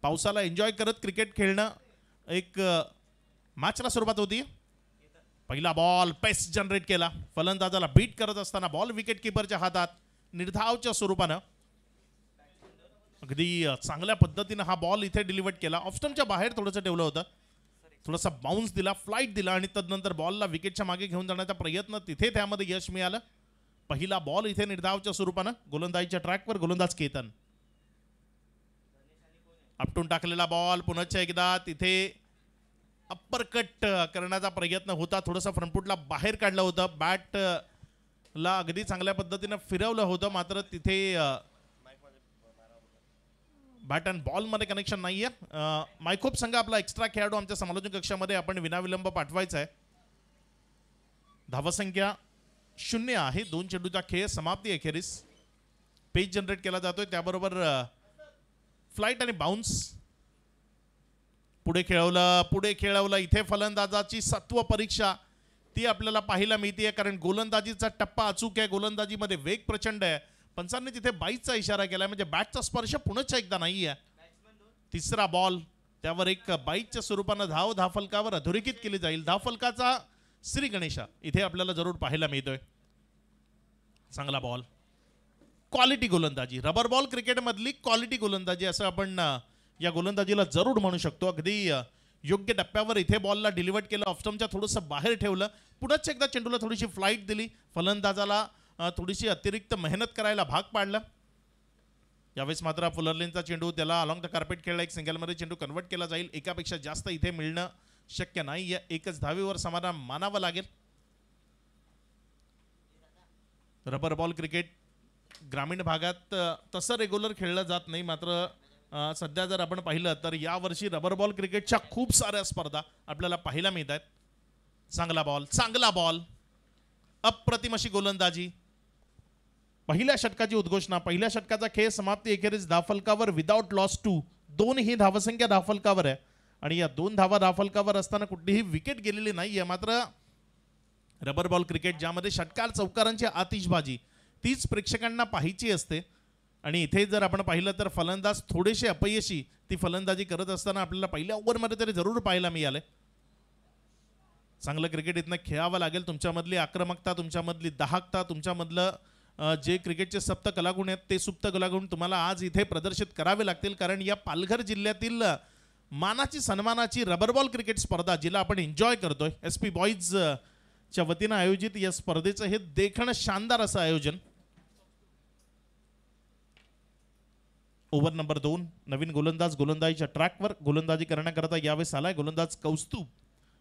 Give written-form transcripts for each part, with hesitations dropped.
पावसाला एन्जॉय करत क्रिकेट खेळणं एक मॅचला सुरुवात होती. पहिला बॉल पेस जनरेट केला, फलंदाजाला बीट करत असताना बॉल विकेट किपरच्या हातात निर्धावच्या स्वरूपानं. अगदी चांगल्या पद्धतीनं हा बॉल इथे डिलिव्हर केला. ऑफस्टमच्या बाहेर थोडंसं ठेवलं होतं, थोडासा बाउन्स दिला, फ्लाईट दिला आणि तदनंतर बॉलला विकेटच्या मागे घेऊन जाण्याचा प्रयत्न, तिथे त्यामध्ये यश मिळालं. पहिला बॉल इथे निर्धावच्या स्वरूपानं गोलंदाजीच्या ट्रॅकवर गोलंदाज केतन. आपटून टाकलेला बॉल पुन्हा एकदा तिथे अप्परकट करण्याचा प्रयत्न होता, थोडंसं फ्रंटफुटला बाहेर काढलं होतं, बॅटला अगदी चांगल्या पद्धतीनं फिरवलं होतं, मात्र तिथे बॅट अँड बॉलमध्ये कनेक्शन नाहीये. मायकोप संघ आपला एक्स्ट्रा खेळाडू आमच्या समालोचन कक्षामध्ये आपण विनाविलंब पाठवायचा आहे. धावसंख्या 0 आहे. 2 चेंडूचा खेळ समाप्ती अखेरीस. पेज जनरेट केला जातोय, त्याबरोबर फ्लाईट आणि बाउन्स. पुढे खेळवलं इथे फलंदाजाची सत्व परीक्षा ती आपल्याला पाहायला मिळते, कारण गोलंदाजीचा टप्पा अचूक आहे, गोलंदाजीमध्ये वेग प्रचंड आहे. पंचांनी तिथे बाईचा इशारा केला, म्हणजे बॅटचा स्पर्श पुन्हा एकदा नाही आहे. तिसरा बॉल, त्यावर एक बाईच्या स्वरूपानं धावफलकावर अधोरेखित केली जाईल. धावफलकाचा श्री गणेशा इथे आपल्याला जरूर पाहायला मिळतोय. चांगला बॉल, क्वालिटी गोलंदाजी, रबर बॉल क्रिकेटमधली क्वालिटी गोलंदाजी असं आपण या गोलंदाजीला जरूर म्हणू शकतो. अगदी योग्य टप्प्यावर इथे बॉलला डिलिव्हर केलं, ऑफस्टमच्या थोडंसं बाहेर ठेवलं, पुन्हा एकदा चेंडूला थोडीशी फ्लाईट दिली, फलंदाजाला थोडीशी अतिरिक्त मेहनत करायला भाग पाडलं. यावेळेस मात्र फुलरलेनचा चेंडू त्याला अलॉंग द कार्पेट खेळला, एक सिंगलमध्ये चेंडू कन्वर्ट केला जाईल. एकापेक्षा जास्त इथे मिळणं शक्य नाही आहे, एकच धावेवर समाधान मानावं लागेल. रबर बॉल क्रिकेट ग्रामीण भागात तसं रेग्युलर खेळलं जात नाही, मात्र सध्या जर आपण पाहिलं तर यावर्षी रबर बॉल क्रिकेटच्या खूप साऱ्या स्पर्धा आपल्याला पाहायला मिळत आहेत. चांगला बॉल, अप्रतिम अशी गोलंदाजी. पहिल्या षटकाची उद्घोषणा, पहिल्या षटकाचा खेळ समाप्ती अखेरीस धावफलकावर विदाउट लॉस 2. 2 ही धावसंख्या धावफलकावर आहे आणि या 2 धावा धावफलकावर असताना कुठलीही विकेट गेलेली नाहीये. मात्र रबर बॉल क्रिकेट ज्यामध्ये षटकार चौकारांची आतिषबाजी तीच प्रेक्षकांना पाहायची असते, आणि इथे जर आपण पाहिलं तर फलंदाज थोडेसे अपयशी ती फलंदाजी करत असताना आपल्याला पहिल्या ओव्हरमध्ये तरी जरूर पाहायला मिळाले. चांगलं क्रिकेट इथनं खेळावं लागेल. तुमच्यामधली आक्रमकता, तुमच्यामधली दाहकता, तुमच्यामधलं जे क्रिकेटचे सप्त कलागुण आहेत ते सुप्त कलागुण तुम्हाला आज इथे प्रदर्शित करावे लागतील, कारण या पालघर जिल्ह्यातील मानाची सन्मानाची रबर बॉल क्रिकेट स्पर्धा जिला आपण एन्जॉय करतोय, SP बॉईज च्या वतीनं आयोजित या स्पर्धेचं हे देखणं शानदार असं आयोजन. ओव्हर नंबर 2, नवीन गोलंदाज गोलंदाजीच्या ट्रॅकवर गोलंदाजी करण्याकरता यावेळेस आलाय. गोलंदाज कौस्तुभ,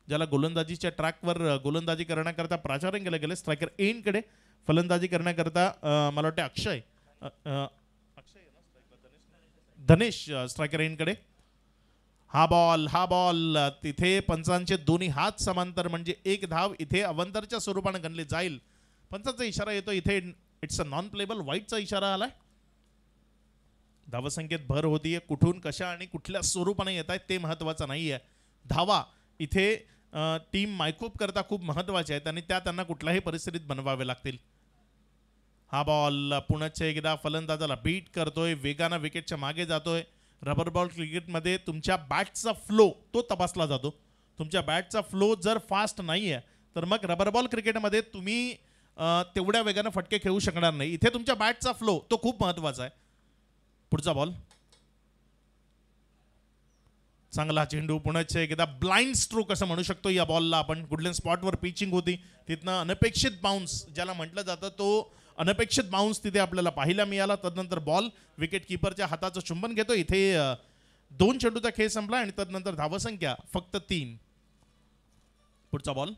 ज्याला गोलंदाजीच्या ट्रॅकवर गोलंदाजी करण्याकरता प्राचार्य केले गेले. स्ट्रायकर एनकडे फलंदाजी करण्याकरता मला वाटतं अक्षय धनेश स्ट्रायकर एनकडे. हा बॉल तिथे पंचांचे दोन्ही हात समांतर, म्हणजे एक धाव इथे अवंतरच्या स्वरूपाने गणली जाईल. पंचांचा इशारा येतो इथे, इट्स अ नॉन प्लेबल, वाईटचा इशारा आलाय. धावसंख्येत भर होतीये, कुठून कशा आणि कुठल्या स्वरूपाने येत आहेत ते महत्त्वाचं नाही आहे. धावा इथे टीम मायकूप करता खूप महत्त्वाच्या आहेत आणि त्या त्यांना कुठल्याही परिस्थितीत बनवावे लागतील. हा बॉल पुन्हा एकदा फलंदाजाला बीट करतोय, वेगानं विकेटच्या मागे जातोय. रबर बॉल क्रिकेटमध्ये तुमच्या बॅटचा फ्लो तो तपासला जातो. तुमच्या बॅटचा फ्लो जर फास्ट नाही आहे तर मग रबर बॉल क्रिकेटमध्ये तुम्ही तेवढ्या वेगानं फटके खेळू शकणार नाही. इथे तुमच्या बॅटचा फ्लो तो खूप महत्त्वाचा आहे. पुढचा बॉल, चांगला चेंडू, पुन्हा एकदा ब्लाइंड स्ट्रोक असं म्हणू शकतो या बॉलला आपण. गुडलँड स्पॉटवर पिचिंग होती, तिथनं अनपेक्षित बाउन्स ज्याला म्हटलं जातं तो अनपेक्षित बाउन्स तिथे आपल्याला पाहायला मिळाला. तदनंतर बॉल विकेट किपरच्या हाताचं चुंबन घेतो. इथे 2 चेंडूचा खेळ संपला आणि तदनंतर धावसंख्या फक्त 3. पुढचा बॉल,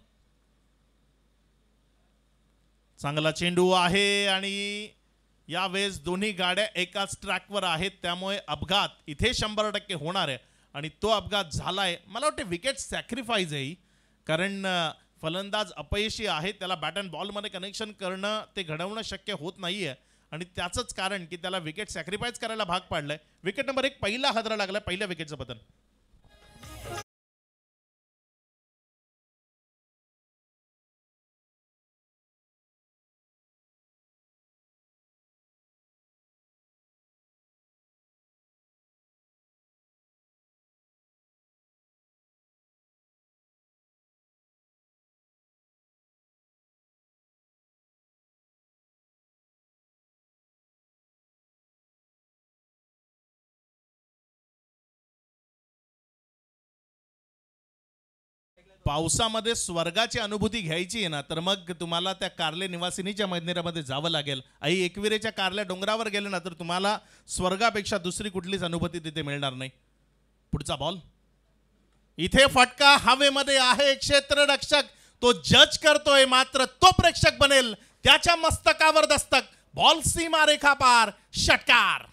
चांगला चेंडू आहे आणि यावेळेस दोन्ही गाड्या एकाच ट्रॅकवर आहेत, त्यामुळे अपघात इथे 100% होणार आहे आणि तो अपघात झालाय. मला वाटतं विकेट सॅक्रिफाईस आहे, कारण फलंदाज अपयशी आहे, त्याला बॅट अँड बॉलमध्ये कनेक्शन करणं ते घडवणं शक्य होत नाहीये आणि त्याचंच कारण की त्याला विकेट सॅक्रिफाईस करायला भाग पाडलंय. विकेट नंबर 1 पहिला हादरा लागला, पहिल्या विकेटचं पतन. पावसामध्ये स्वर्गाची अनुभूती घ्यायची आहे ना, तर मग तुम्हाला त्या कार्ले निवासिनीच्या मंदिरामध्ये जावं लागेल. आई एकविरेच्या कार्ल्या डोंगरावर गेले ना, तर तुम्हाला स्वर्गापेक्षा दुसरी कुठलीच अनुभूती तिथे मिळणार नाही. पुढचा बॉल इथे फटका हवेमध्ये आहे. क्षेत्ररक्षक तो जज करतोय, मात्र तो प्रेक्षक बनेल त्याच्या मस्तकावर दस्तक. बॉल सीमा रेखा पार, षटकार.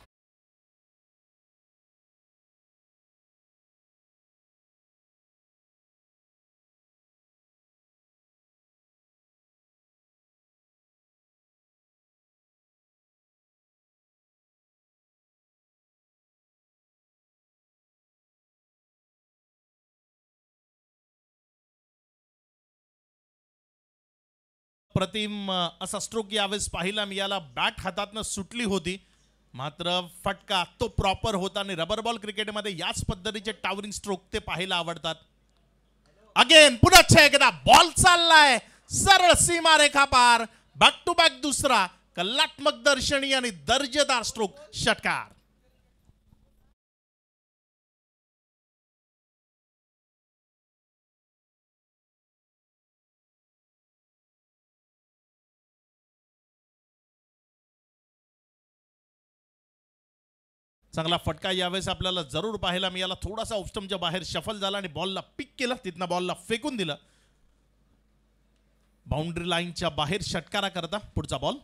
प्रतिम असा स्ट्रोक यावेळेस पाहिला मिळाला. बॅट हातातनं सुटली होती, मात्र फटका तो प्रॉपर होता. आणि रबर बॉल क्रिकेटमध्ये याच पद्धतीचे टावरिंग स्ट्रोक ते पाहायला आवडतात. अगेन पुन्हा एकदा बॉल चाललाय सरळ सीमा रेखा पार. बॅक टू बॅक दुसरा कलात्मक दर्शनी आणि दर्जेदार स्ट्रोक, षटकार. चांगला फटका यावेळेस आपल्याला जरूर पाहायला मिळाला. थोडासा ऑफस्टमच्या बाहेर शफल झाला आणि बॉलला पिक केलं, तिथनं बॉलला फेकून दिलं. बाउंड्री लाईनच्या बाहेर षटकारा करता. पुढचा बॉल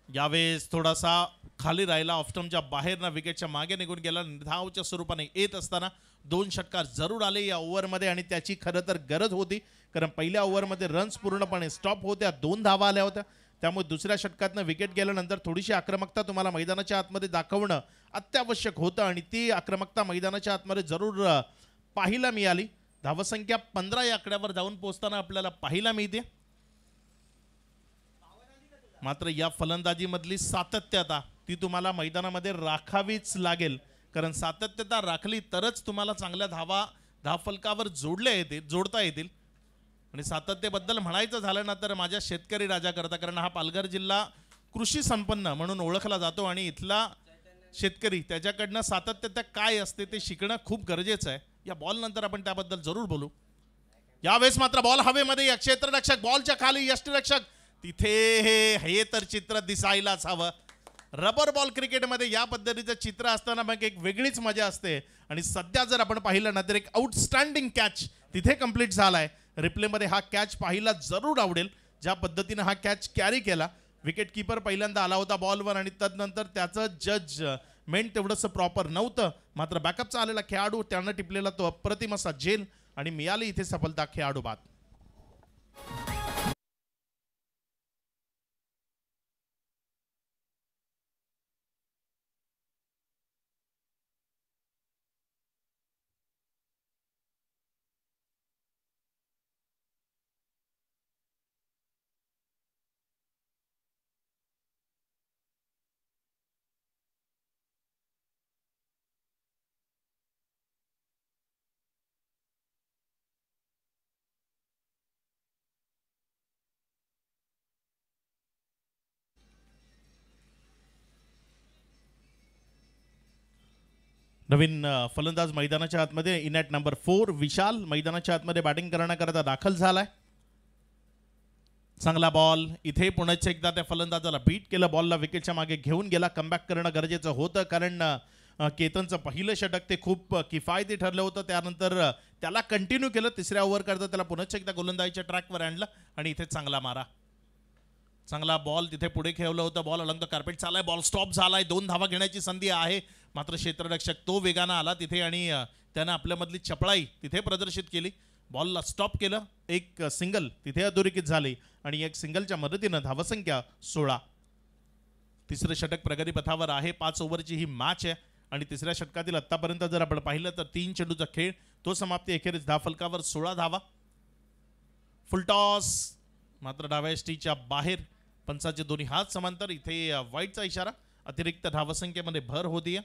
यावेळेस थोडासा खाली राहिला, ऑफस्टमच्या बाहेर ना विकेटच्या मागे निघून गेला. धावच्या स्वरूपाने येत असताना 2 षटकार जरूर आले या ओव्हरमध्ये आणि त्याची खरं तर गरज होती, कारण पहिल्या ओव्हरमध्ये रन्स पूर्णपणे स्टॉप होत्या, 2 धावा आल्या होत्या. त्यामुळे दुसऱ्या षटकातनं विकेट गेल्यानंतर थोडीशी आक्रमकता तुम्हाला मैदानाच्या आतमध्ये दाखवणं अत्यावश्यक होतं आणि ती आक्रमकता मैदानाच्या आतमध्ये जरूर पाहायला मिळाली. धावसंख्या 15 या आकड्यावर जाऊन पोहोचताना आपल्याला पाहायला मिळते. मात्र या फलंदाजीमधली सातत्यता ती तुम्हाला मैदानामध्ये राखावीच लागेल, कारण सातत्यता राखली तरच तुम्हाला चांगल्या धावफलकावर जोडता येतील. आणि सातत्याबद्दल म्हणायचं झालं ना तर माझ्या शेतकरी राजा करता, कारण हा पालघर जिल्हा कृषी संपन्न म्हणून ओळखला जातो आणि इथला शेतकरी त्याच्याकडनं सातत्यता काय असते ते शिकणं खूप गरजेचं आहे. या बॉल नंतर आपण त्याबद्दल जरूर बोलू. यावेळेस मात्र बॉल हवेमध्ये, या क्षेत्ररक्षक बॉलच्या खाली, यष्टिरक्षक तिथे हे तर चित्र दिसायलाच हवं. रबर बॉल क्रिकेटमध्ये या पद्धतीचं चित्र असताना मग एक वेगळीच मजा असते. आणि सध्या जर आपण पाहिलं ना तर एक आउटस्टँडिंग कॅच तिथे कंप्लीट झालाय. रिप्लेमध्ये हा कॅच पाहायला जरूर आवडेल, ज्या पद्धतीने हा कॅच कॅरी केला. विकेट किपर पहिल्यांदा आला होता बॉलवर आणि तदनंतर त्याचं जजमेंट तेवढंसं प्रॉपर नव्हतं, मात्र बॅकअपचा आलेला खेळाडू त्यानं टिपलेला तो अप्रतिम असा झेल आणि मिळाली इथे सफलता खेळाडू बाद. नवीन फलंदाज मैदानाच्या आतमध्ये इनॅट नंबर 4 विशाल मैदानाच्या आतमध्ये बॅटिंग करण्याकरता दाखल झालाय. चांगला बॉल इथे पुन्हा एकदा त्या फलंदाजाला बीट केलं, बॉलला विकेटच्या मागे घेऊन गेला. कमबॅक करणं गरजेचं होतं, कारण केतनचं पहिलं षटक ते खूप किफायती ठरलं होतं. त्यानंतर त्याला कंटिन्यू केलं, तिसऱ्या ओव्हर करता त्याला पुन्हा एकदा गोलंदाजीच्या ट्रॅकवर आणलं आणि इथे चांगला मारा. चांगला बॉल तिथे पुढे खेळलं होतं, बॉल अलंग कार्पेट चाललाय, बॉल स्टॉप झालाय. 2 धावा घेण्याची संधी आहे, मात्र क्षेत्ररक्षक तो वेगानं आला तिथे आणि त्यानं आपल्यामधली चपळाई तिथे प्रदर्शित केली. बॉलला स्टॉप केलं, एक सिंगल तिथे अधोरेखित झाली आणि एक सिंगलच्या मदतीनं धावसंख्या 16. तिसरं षटक प्रगतीपथावर आहे. 5 ओव्हरची ही मॅच आहे आणि तिसऱ्या षटकातील आतापर्यंत जर आपण पाहिलं तर 3 चेंडूचा खेळ, तो समाप्ती अखेरीस धावफलकावर 16 धावा. फुलटॉस मात्र डाव्या एसटीच्या बाहेर, पंचाचे दोन्ही हात समांतर. इथे वाईटचा इशारा, अतिरिक्त धावसंख्येमध्ये भर होतीये.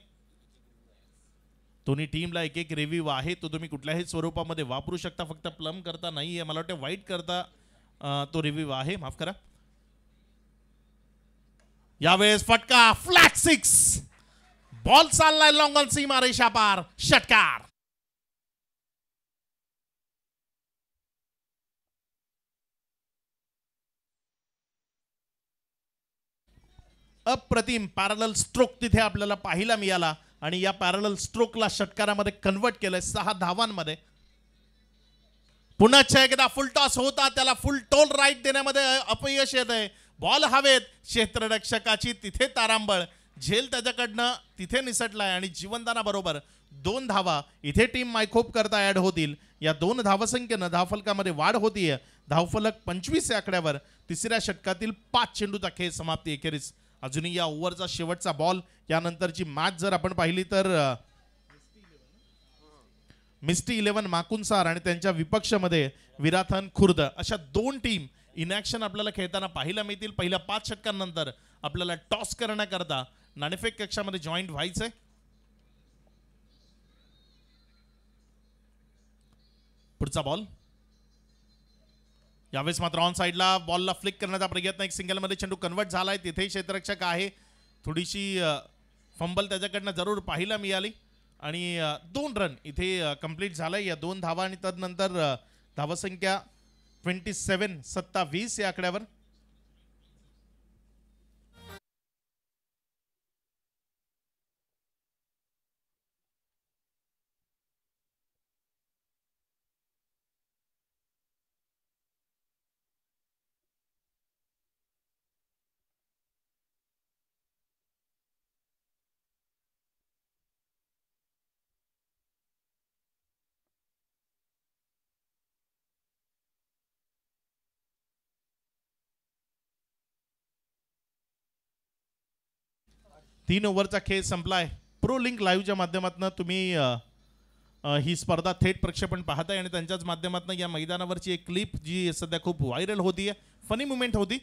दोन्ही टीमला एक एक रिव्ह्यू आहे, तो तुम्ही कुठल्याही स्वरूपामध्ये वापरू शकता, फक्त प्लम करता नाहीये. मला वाटतं वाईट करता तो रिव्ह्यू आहे, माफ करा. यावेळेस फटका, फ्लॅट 6, बॉल चाललाय लॉंग ऑन सीमा रेषा पार, षटकार. अप्रतिम पॅरलल स्ट्रोक तिथे आपल्याला पाहायला मिळाला आणि या पॅरलल स्ट्रोकला षटकारामध्ये कन्वर्ट केलंय 6 धावांमध्ये. पुन्हा एकदा फुल टॉस होता, त्याला फुल टोल राईट देण्यामध्ये अपयश येत आहे. बॉल हवेत, क्षेत्ररक्षकाची तिथे तारांबळ, झेल त्याच्याकडनं तिथे निसटलाय आणि जीवनदाना बरोबर 2 धावा इथे टीम मायखोप करता ऍड होतील. या 2 धावसंख्येनं धावफलकामध्ये वाढ होतीये. धावफलक 25 या आकड्यावर. तिसऱ्या षटकातील 5 चेंडूचा खेळ समाप्ती एखेरीस. अजूनही या ओव्हरचा शेवटचा बॉल. यानंतरची मॅच जर आपण पाहिली तर मिस्टी 11 माकुनसार आणि त्यांच्या विपक्षमध्ये विराथन खुर्द अशा 2 टीम इनॅक्शन आपल्याला खेळताना पाहायला मिळतील. पहिल्या 5 षटकांनंतर आपल्याला टॉस करण्याकरता नाणेफेक कक्षामध्ये जॉईंट व्हायचंय. पुढचा बॉल यावेळेस मात्र ऑन साइडला बॉलला फ्लिक करण्याचा प्रयत्न. एक सिंगल मध्ये चेंडू कन्वर्ट झालाय. तिथे क्षेत्ररक्षक आहे. थोडीशी फंबल त्याच्याकडनं जरूर पाहायला मिळाली आणि 2 रन इथे कंप्लीट झालंय. या 2 धावा आणि तदनंतर धावसंख्या 27 या आकड्यावर. तीन ओव्हरचा खेळ संपलाय. प्रो लिंक लाईव्हच्या माध्यमातून तुम्ही ही स्पर्धा थेट प्रक्षेपण पाहताय आणि त्यांच्याच माध्यमातून या मैदानावरची एक क्लिप जी सध्या खूप व्हायरल होतीये, फनी मुवमेंट होती.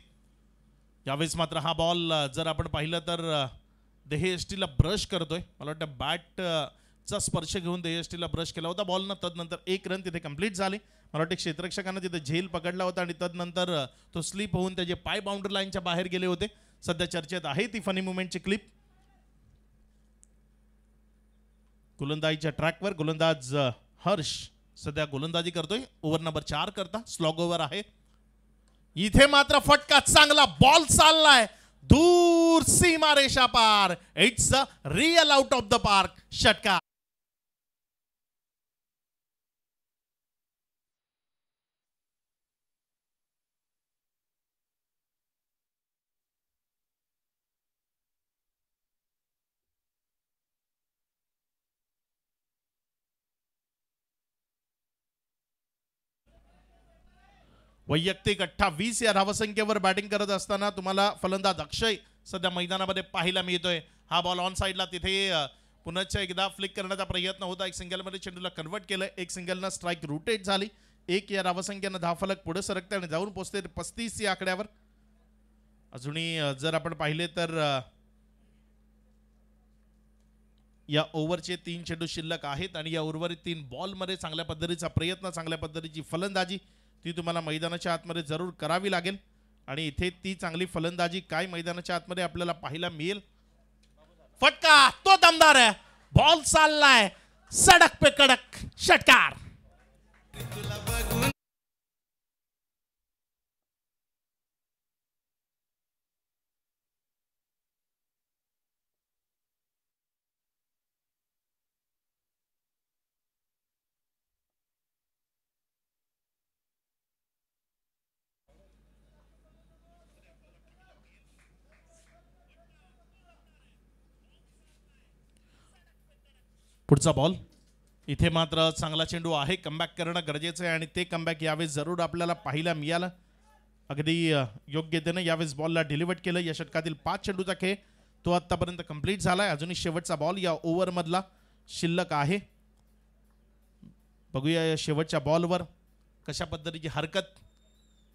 यावेळेस मात्र हा बॉल जर आपण पाहिलं तर देहयष्टीला ब्रश करतोय. मला वाटतं बॅटचा स्पर्श घेऊन देहयष्टीला ब्रश केला होता बॉलनं. तदनंतर 1 रन तिथे कंप्लीट झाले. मला वाटतं क्षेत्ररक्षकानं तिथे झेल पकडला होता आणि तदनंतर तो स्लिप होऊन त्याचे पाय बाउंड्री लाईनच्या बाहेर गेले होते. सध्या चर्चेत आहे ती फनी मुवमेंटची क्लिप. गोलंदाजीच्या ट्रॅकवर गोलंदाज हर्ष सध्या गोलंदाजी करतोय. ओव्हर नंबर 4 करता स्लॉग ओव्हर आहे. इथे मात्र फटका चांगला बॉल चाललाय दूर सीमा रेषा पार. It's a real out of the park षटकार. वैयक्तिक 28 या धावसंख्येवर बॅटिंग करत असताना तुम्हाला फलंदाज अक्षय सध्या मैदानामध्ये पाहायला मिळतोय. हा बॉल ऑन साइडला तिथे पुन्हा एकदा फ्लिक करण्याचा प्रयत्न होता. एक सिंगल मध्ये चेंडूला कन्वर्ट केलं. एक सिंगलनं स्ट्राईक रोटेट झाली. 1 या धावसंख्येनं धावफलक पुढे सरकते आणि जाऊन पोहोचते 35 या आकड्यावर. अजूनही जर आपण पाहिले तर या ओव्हरचे 3 चेंडू शिल्लक आहेत आणि या उर्वरित 3 बॉलमध्ये चांगल्या पद्धतीचा प्रयत्न, चांगल्या पद्धतीची फलंदाजी ती तुम्हाला मैदानाच्या आतमध्ये जरूर करावी लागेल. आणि इथे ती चांगली फलंदाजी काय मैदानाच्या आतमध्ये आपल्याला पाहायला मिळेल. फटका तो दमदार आहे. बॉल चाललाय सडक पे कडक षटकार. पुढचा बॉल. इथे मात्र चांगला चेंडू आहे. कमबॅक करणं गरजेचं आहे आणि ते कमबॅक यावेळेस जरूर आपल्याला पाहायला मिळालं. अगदी योग्यतेनं यावेळेस बॉलला डिलिव्हर केलं. या षटकातील 5 चेंडूचा खेळ तो आतापर्यंत कंप्लीट झालाय. अजूनही शेवटचा बॉल या ओव्हर मधला शिल्लक आहे. बघूया या शेवटच्या बॉलवर कशा पद्धतीची हरकत.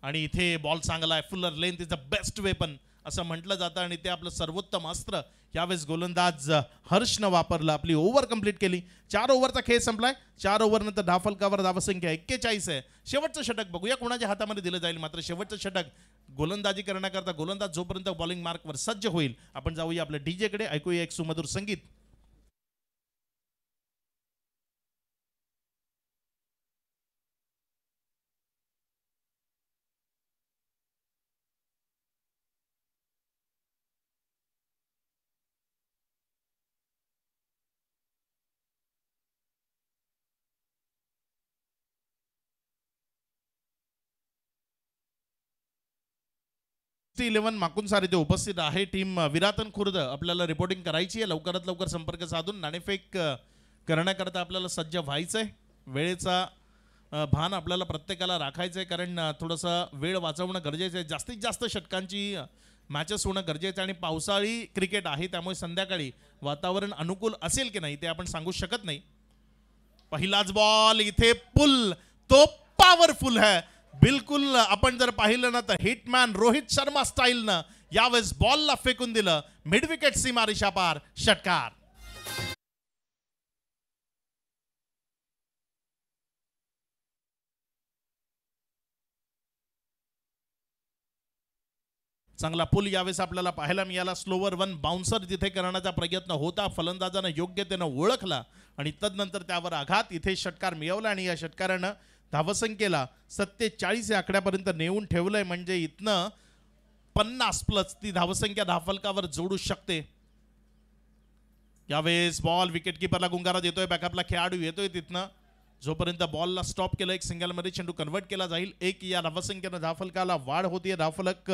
आणि इथे बॉल चांगला आहे. Fuller length is the best weapon असं म्हटलं जातं आणि ते आपलं सर्वोत्तम अस्त्र यावेळेस गोलंदाज हर्षनं वापरलं. आपली ओव्हर कंप्लीट केली. 4 ओव्हरचा खेळ संपलाय. 4 ओव्हर नंतर धावफलकावर धावसंख्या 41 आहे. शेवटचं षटक बघूया कोणाच्या हातामध्ये दिलं जाईल. मात्र शेवटचं षटक गोलंदाजी करण्याकरता गोलंदाज जोपर्यंत बॉलिंग मार्कवर सज्ज होईल आपण जाऊया आपल्या डीजे कडे. ऐकूया एक सुमधुर संगीत. 11 माकुनसार इथे उपस्थित आहे. टीम विरातन खुर्द आपल्याला रिपोर्टिंग करायची आहे. लवकरात लवकर संपर्क साधून नाणेफेक करण्याकरता आपल्याला सज्ज व्हायचं आहे. वेळेचा भान आपल्याला प्रत्येकाला राखायचं आहे, कारण थोडासा वेळ वाचवणं गरजेचं आहे. जास्तीत जास्त षटकांची मॅचेस होणं गरजेचं आहे आणि पावसाळी क्रिकेट आहे, त्यामुळे संध्याकाळी वातावरण अनुकूल असेल की नाही ते आपण सांगू शकत नाही. पहिलाच बॉल इथे पुल, तो पॉवरफुल है. बिलकुल आपण जर पाहिलं ना तर हिटमॅन रोहित शर्मा स्टाईलनं यावेळेस बॉलला फेकून दिलं. मिड विकेट सीमारेषा पार, षटकार. चांगला पुल यावेळेस आपल्याला पाहायला मिळाला. स्लोवर वन बाउन्सर तिथे करण्याचा प्रयत्न होता, फलंदाजानं योग्य त्यानं ओळखला आणि तदनंतर त्यावर आघात. इथे षटकार मिळवला आणि या षटकारानं धावसंख्येला 47 या आकड्यापर्यंत नेऊन ठेवलंय. म्हणजे इथनं 50+ ती धावसंख्या धावफलकावर जोडू शकते. यावेळेस बॉल विकेट किपरला गुंगारा देतोय, बॅकअपला खेळाडू येतोय. तिथनं जोपर्यंत बॉलला स्टॉप केलं, एक सिंगलमध्ये चेंडू कन्वर्ट केला जाईल. एक या धावसंख्येनं धावफलकाला वाढ होतीये. धावफलक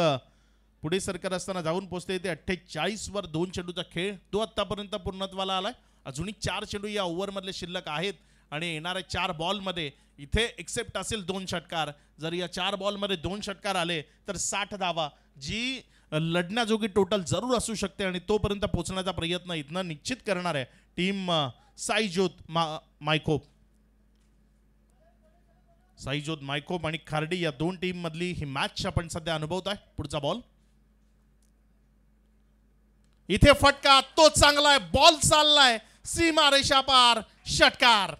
पुढे सरकार असताना जाऊन पोहोचते ते 48 वर. 2 चेंडूचा खेळ तो आतापर्यंत पूर्णत्वाला आलाय. अजूनही 4 चेंडू या ओव्हरमधले शिल्लक आहेत आणि येणाऱ्या 4 बॉलमध्ये इथे एक्सेप्ट असेल 2 षटकार. जर या 4 बॉलमध्ये 2 षटकार आले तर 60 धावा जी लढण्याजोगी टोटल जरूर असू शकते आणि तोपर्यंत पोहोचण्याचा प्रयत्न इथनं निश्चित करणार आहे टीम साईजोत मायकोप. साईजोत मायकोप आणि खार्डी या 2 टीम मधली ही मॅच आपण सध्या अनुभवत आहे. पुढचा बॉल इथे फटका, तो चांगला आहे. बॉल चाललाय सीमा रेषा पार, षटकार.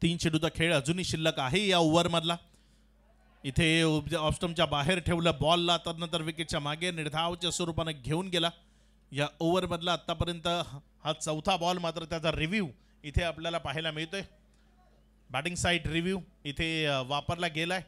तीन चेंडूचा खेळ अजूनही शिल्लक आहे या ओव्हर मधला. इथे ऑफस्टम्पच्या बाहेर ठेवलं बॉलला, तदनंतर विकेटच्या मागे निर्धावच्या स्वरूपाने घेऊन गेला. या ओव्हर मधला आतापर्यंत हा 4था बॉल. मात्र त्याचा रिव्ह्यू इथे आपल्याला पाहायला मिळतोय. बॅटिंग साइड रिव्ह्यू इथे वापरला गेलाय.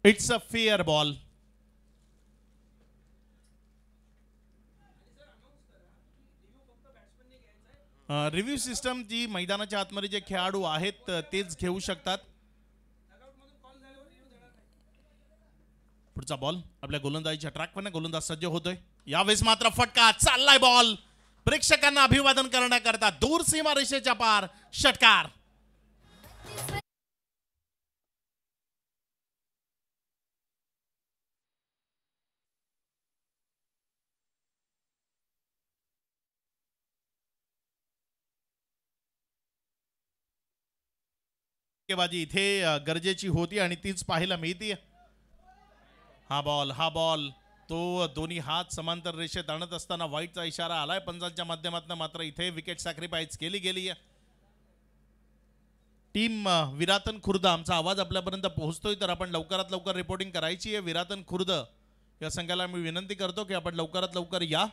It's a fair ball. Review system जी मैदानाच्या आतमध्ये जे खेळाडू आहेत तेच घेऊ शकतात. पुढचा बॉल आपल्या गोलंदाजीच्या ट्रॅकवर, गोलंदाज सज्ज होतोय. यावेळेस मात्र फटका, चाललाय बॉल. प्रेक्षकांना अभिवादन करण्याकरता दूर सीमारेषेच्या पार, षटकार. बाजी इथे गरजेची होती आणि तीच पाहायला मिळते. हा बॉल तो दोन्ही हात समांतर रेषेत आणत असताना वाईटचा इशारा आलाय पंचांच्या माध्यमातून. मात्र इथे विकेट सॅक्रिफाईस केली गेली आहे. टीम विरातन खुर्द, आमचा आवाज आपल्यापर्यंत पोहोचतोय तर आपण लवकरात लवकर रिपोर्टिंग करायची आहे. विरातन खुर्द या संघाला मी विनंती करतो की आपण लवकरात लवकर या,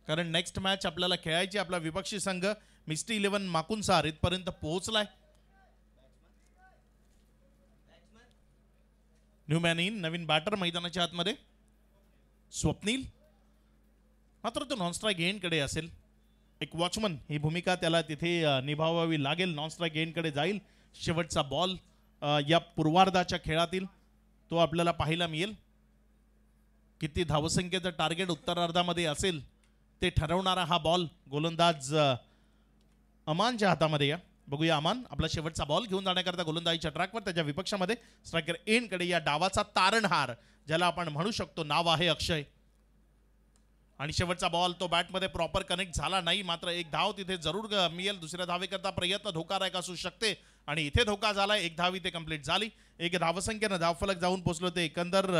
कारण नेक्स्ट मॅच आपल्याला खेळायची. आपला विपक्षी संघ मिस्टी 11 माकुनसार इथपर्यंत पोहोचलाय. न्यू मॅन इन, नवीन बॅटर मैदानाच्या आतमध्ये स्वप्नील. मात्र तो नॉन स्ट्राईक एंडकडे असेल. एक वॉचमन ही भूमिका त्याला तिथे निभावावी लागेल. नॉन स्ट्राईक एंडकडे जाईल. शेवटचा बॉल या पूर्वार्धाच्या खेळातील तो आपल्याला पाहायला मिळेल. किती धावसंख्येचं टार्गेट उत्तरार्धामध्ये असेल ते ठरवणारा हा बॉल गोलंदाज अमानच्या हातामध्ये. या बघूया, अमान आपला शेवटचा बॉल घेऊन जाण्याकरता गोलंदाजीच्या ट्रॅकवर, त्याच्या विपक्षामध्ये स्ट्रायकर एंडकडे या डावाचा तारणहार ज्याला आपण म्हणू शकतो, नाव आहे अक्षय. आणि शेवटचा बॉल तो बॅटमध्ये प्रॉपर कनेक्ट झाला नाही, मात्र एक धाव तिथे जरूर मिळेल. दुसऱ्या धावेकरता प्रयत्न धोकादायक असू शकते आणि इथे धोका झाला. एक धाव इथे कंप्लीट झाली. एक धावसंख्येनं धावफलक जाऊन पोहोचलो. ते एकंदर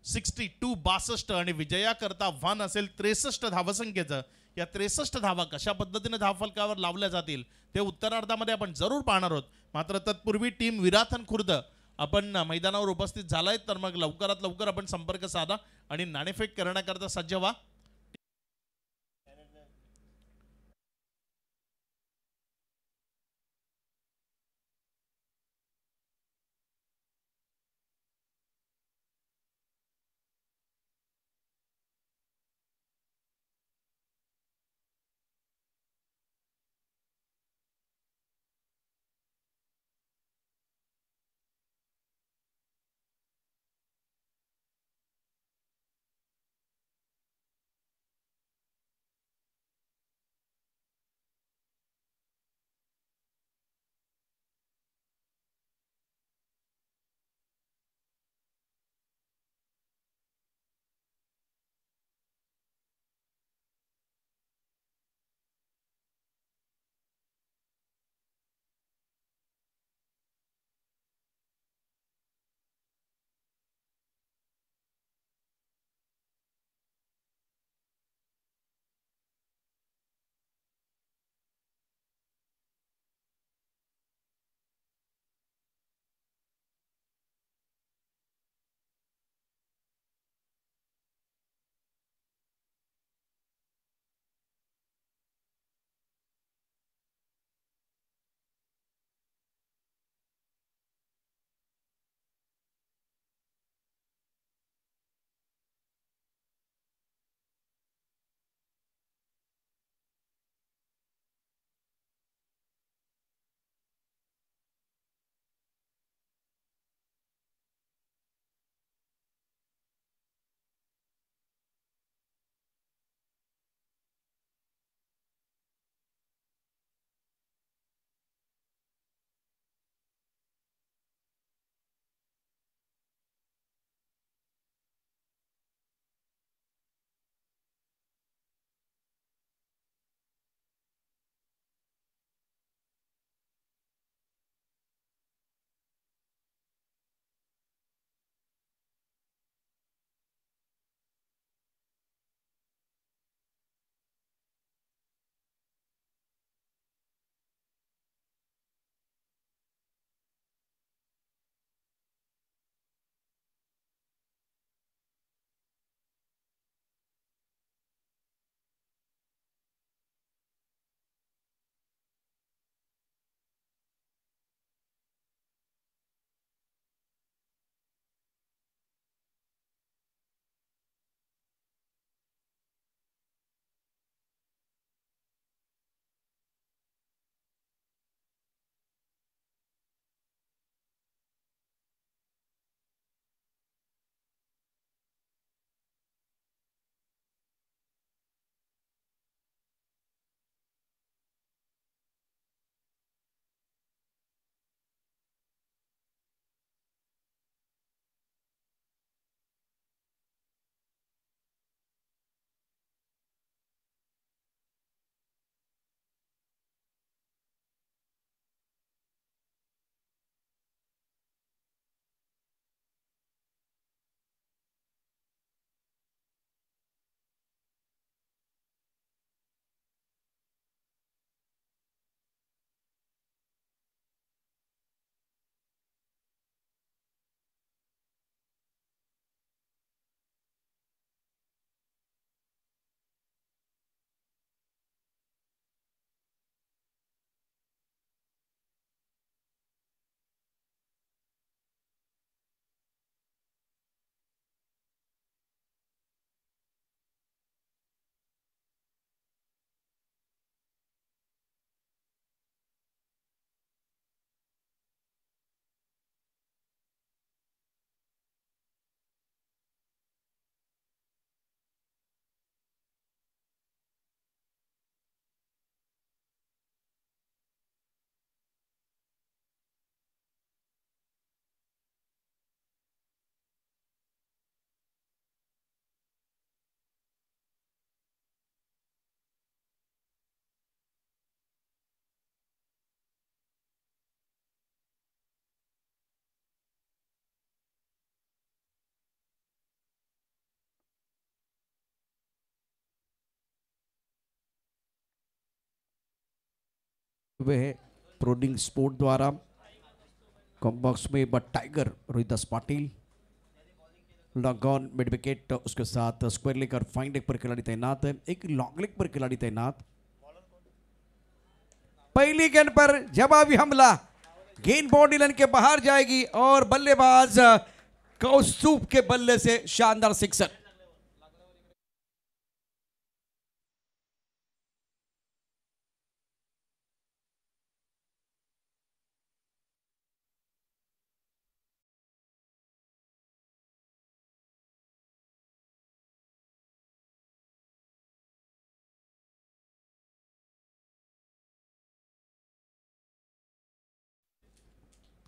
62 आणि विजया करता वन असेल 63 धावसंख्येचं. या 63 धावा कशा पद्धतीने धावफलकावर लावल्या जातील ते उत्तरार्धामध्ये आपण जरूर पाहणार आहोत. मात्र तत्पूर्वी टीम विराथन खुर्द आपण मैदानावर उपस्थित झालाय, तर मग लवकरात लवकर आपण संपर्क साधा आणि नाणेफेक करण्याकरता सज्ज व्हा. हुए हैं प्रोलिंग स्पोर्ट द्वारा। कॉम्बॉक्स में tiger Rohidas Patil, long on mid wicket, उसके साथ स्क्वायर लेग और फाइन लेग पर खिलाड़ी तैनात है, एक लॉन्ग लेग पर खिलाड़ी तैनात। पहली गेंद पर जवाबी हमला, गेंद बॉडी लाइन के बाहर जाएगी और बल्लेबाज कौस्तुभ के बल्ले से शानदार सिक्सर।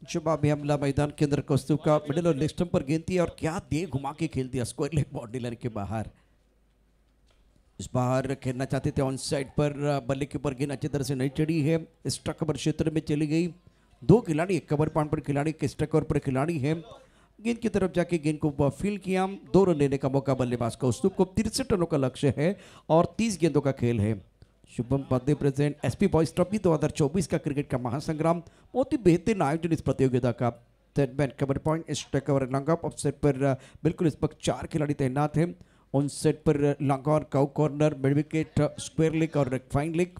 जवाबी हमला मैदान के अंदर कौस्तुभ का मिडिल और लेग स्टंप पर गेंद थी और क्या दे घुमा के खेल दिया स्क्वायर लेग बॉडी लाइन के बाहर। इस बार खेलना चाहते थे ऑन साइड पर, बल्ले के ऊपर गेंद अच्छी तरह से नहीं चढ़ी है, स्ट्राइक कवर क्षेत्र में चली गई। दो खिलाड़ी, एक कवर पॉइंट पर खिलाड़ी, एक स्ट्राइक कवर पर खिलाड़ी है। गेंद की तरफ जाके गेंद को फील किया, 2 रन लेने का मौका बल्लेबाज कौस्तुभ को। 63 रनों का लक्ष्य है और 30 गेंदों का खेल है। Shubham Pandey present SP boys trophy 2024 का क्रिकेट का महासंग्राम, बहुत ही बेहतरीन आयोजन इस प्रतियोगिता का। सेटमैन cover point, extra cover, long off सेट पर बिल्कुल इस वक्त 4 खिलाड़ी तैनात हैं। ऑन सेट पर long on, cow corner, mid wicket, square leg और फाइन लेग,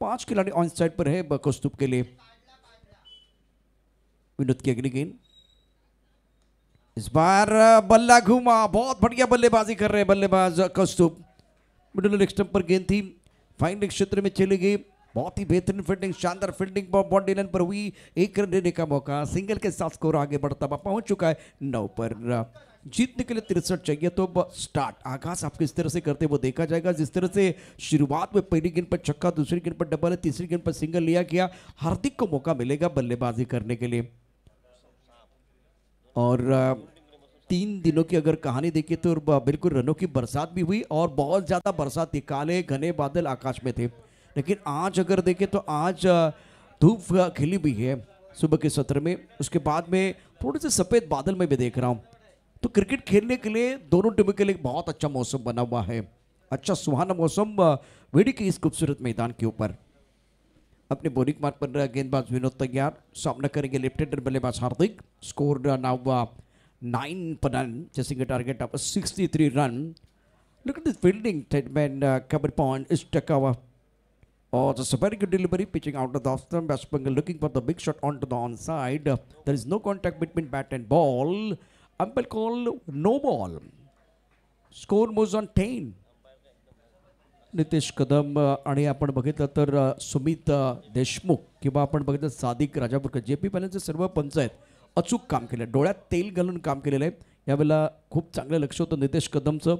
5 खिलाड़ी ऑन साइड पर है कौस्तुभ के लिए। विनोद की अगली गेंद, इस बार बल्ला घूमा, बहुत बढ़िया बल्लेबाजी कर रहे हैं बल्लेबाज कौस्तुभ। मिडिल लेग स्टंप पर गेंद थी, फाइन लेग क्षेत्र में चली गई, बहुत ही बेहतरीन फील्डिंग, शानदार फील्डिंग बॉडी लाइन पर हुई, 1 रन लेने का मौका, सिंगल के साथ स्कोर आगे बढ़ता हुआ पहुंच चुका है 9 पर। जीतने के लिए 63 चाहिए, तो स्टार्ट आगाज आप किस तरह से करते वो देखा जाएगा। जिस तरह से शुरुआत में पहली गेंद पर छक्का, दूसरी गेंद पर डबल है, तीसरी गेंद पर सिंगल लिया गया, हार्दिक को मौका मिलेगा बल्लेबाजी करने के लिए। और 3 दिनों की अगर कहानी देखिए तो बिल्कुल रनों की बरसात भी हुई और बहुत ज़्यादा बरसात थी, काले घने बादल आकाश में थे। लेकिन आज अगर देखें तो आज धूप खिली हुई है सुबह के सत्र में, उसके बाद में थोड़े से सफ़ेद बादल में भी देख रहा हूँ। तो क्रिकेट खेलने के लिए दोनों टीमों के लिए बहुत अच्छा मौसम बना हुआ है, अच्छा सुहाना मौसम वेडी के इस खूबसूरत मैदान के ऊपर। अपने बॉलिंग मार्ग पर गेंदबाज विनोद तैयार, सामना करेंगे लेफ्ट हैंडर बल्लेबाज Hardik. Score now 9 run, chasing a target of 63 run. Look at this fielding, Tedman cover point is Takawa. Oh, just a very good delivery, pitching out of the off stump. West Bengal looking for the big shot onto the onside. There is no contact between bat and ball. Umpire call no ball. Score moves on 10. Nitesh कदम आणि आपण बघितलं तर सुमित देशमुख किंवा आपण बघितलं Sadiq Rajapurkar, JP पॅनलचे सर्व पंच आहेत, अचूक काम केलं, डोळ्यात तेल घालून काम केलेलं आहे। यावेळेला खूप चांगलं लक्ष होतं नितेश कदमचं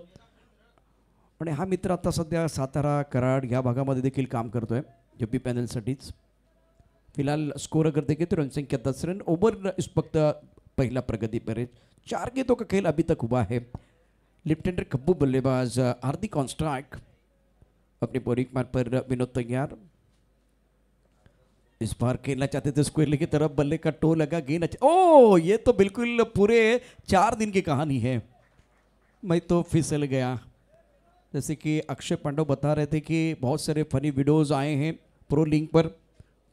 आणि हा मित्र आता सध्या सातारा, कराड या भागामध्ये देखील काम करतोय जेपी पॅनलसाठीच। फिलहाल स्कोर अगर देखें तो रन संख्या 10 रन, ओवर इस वक्त पहला प्रगति पर है। 4 गेंदों का खेल अभी तक हुआ है। लेफ्ट हैंडर कब्बू बल्लेबाज हार्दिक ऑन स्ट्राइक, अपनी बॉलिंग मार्ग पर विनोद तैयार। इस बार खेलना चाहते थे स्क्वायर लेग की तरफ, बल्ले का टो लगा, गेंद अच्छा, ओ ये तो बिल्कुल पूरे 4 दिन की कहानी है। मैं तो फिसल गया। जैसे कि अक्षय पांडव बता रहे थे कि बहुत सारे फनी वीडियोस आए हैं प्रो लिंक पर।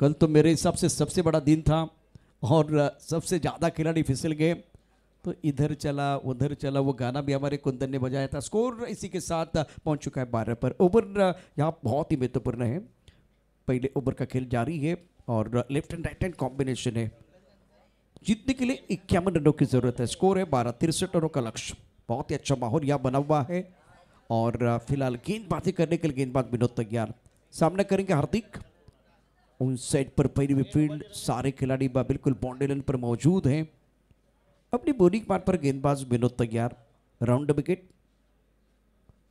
कल तो मेरे हिसाब से सबसे बड़ा दिन था और सबसे ज़्यादा खिलाड़ी फिसल गए। तो इधर चला उधर चला, वो गाना भी हमारे कुंदन ने बजाया था। स्कोर इसी के साथ पहुंच चुका है 12 पर। ओवर यहाँ बहुत ही महत्वपूर्ण है, पहले ओवर का खेल जारी है और left and right hand combination है। जीतने के लिए 51 रनों की जरूरत है। स्कोर है 12, 63 रनों का लक्ष्य। बहुत ही अच्छा माहौल यहाँ बना हुआ है और फिलहाल गेंदबाजी करने के लिए गेंदबाज विनोद तैयार, सामना करेंगे हार्दिक। उन साइड पर पहली फील्ड, सारे खिलाड़ी बिल्कुल बाउंड्री लाइन पर मौजूद हैं। अपनी बॉलिंग मार्ग पर गेंदबाज विनोद तैयार, राउंड विकेट।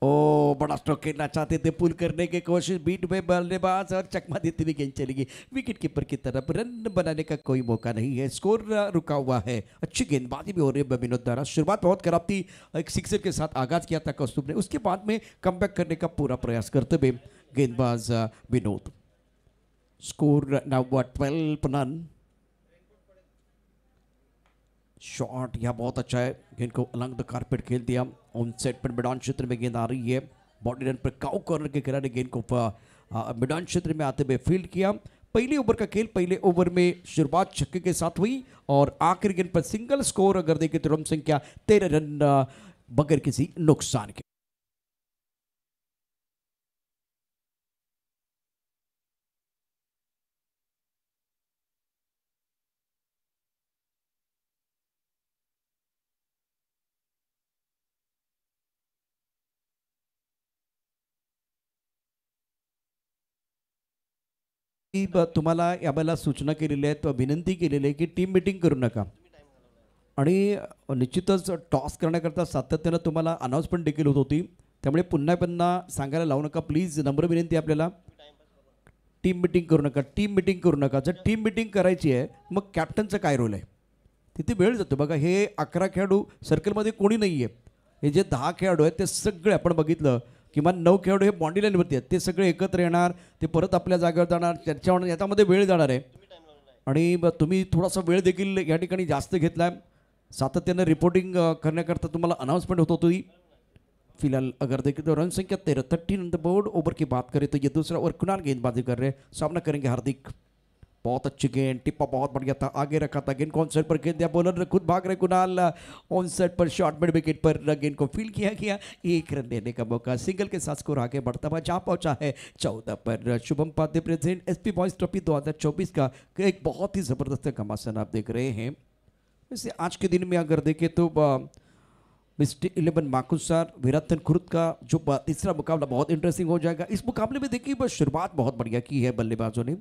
ओ बड़ा स्ट्रोक खेलना चाहते थे, पुल करने की कोशिश, बीट में बल्लेबाज और चकमा देती हुई गेंद चलेगी विकेट कीपर की तरफ। रन बनाने का कोई मौका नहीं है, स्कोर रुका हुआ है। अच्छी गेंदबाजी भी हो रही है विनोद द्वारा। शुरुआत बहुत खराब थी, एक सिक्सर के साथ आगाज किया था कौस्तुभ ने, उसके बाद में कमबैक करने का पूरा प्रयास करते हुए गेंदबाज Vinod. Score now 12 run. Shot यह बहुत अच्छा है, गेंद को अलंग द कारपेट खेल दिया। ऑन सेट पर मैदान क्षेत्र में गेंद आ रही है, बॉडी रन पर काउ कॉर्नर के खिलाड़ी गेंद को मैदान क्षेत्र में आते हुए फील्ड किया। पहली ओवर का खेल, पहले ओवर में शुरुआत छक्के के साथ हुई और आखिरी गेंद पर सिंगल स्कोर अगर देखें तो रन संख्या 13 रन बगैर किसी नुकसान के। तुम्हाला यावेळेला सूचना केलेली आहे, विनंती केलेली आहे की टीम मीटिंग करू नका आणि निश्चितच टॉस करण्याकरता सातत्यानं तुम्हाला अनाउन्समेंट देखील होत होती, त्यामुळे पुन्हा पुन्हा सांगायला लावू नका प्लीज. नम्र विनंती आपल्याला, टीम मीटिंग करू नका, टीम मीटिंग करू नका. जर टीम मीटिंग करायची आहे मग कॅप्टनचा काय रोल आहे, तिथे वेळ जातो बघा. हे 11 खेळाडू सर्कलमध्ये कोणी नाही आहे, हे जे 10 खेळाडू आहेत ते सगळे आपण बघितलं, किमान 9 खेळाडू हे बॉन्डी लाईनवरती आहेत, ते सगळे एकत्र येणार, ते परत आपल्या जागेवर जाणार, चर्चा होणार, याच्यामध्ये वेळ जाणार आहे. आणि तुम्ही थोडासा वेळ देखील या ठिकाणी जास्त घेतला आहे. सातत्यानं रिपोर्टिंग करण्याकरता तुम्हाला अनाउंसमेंट होत होती. फिलहाल अगर देखें तो रन संख्या 13 ऑन द बोर्ड. ओवर की बात करें तो ये दूसरा ओवर कुणाल गेंदबाजी कर रहे हैं, सामना करेंगे हार्दिक. बहुत अच्छी गेंद, टिप्पा बहुत बढ़िया था, आगे रखा था, गेंद को ऑन साइड पर गेंद दिया, बॉलर खुद भाग रहे कुणाल, ऑन साइड पर शॉट मिड विकेट पर गेंद को फील किया गया, 1 रन देने का मौका, सिंगल के साथ स्कोर आगे बढ़ता हुआ जहां पहुंचा है 14 पर. Shubham Padhye present SP boys trophy 2024 का एक बहुत ही जबरदस्त घमासान आप देख रहे हैं. वैसे आज के दिन में अगर देखें तो मिस्टर 11 माकुसार विराटन खुर्द का जो तीसरा मुकाबला बहुत इंटरेस्टिंग हो जाएगा. इस मुकाबले में देखिए बस शुरुआत बहुत बढ़िया की है बल्लेबाजों ने,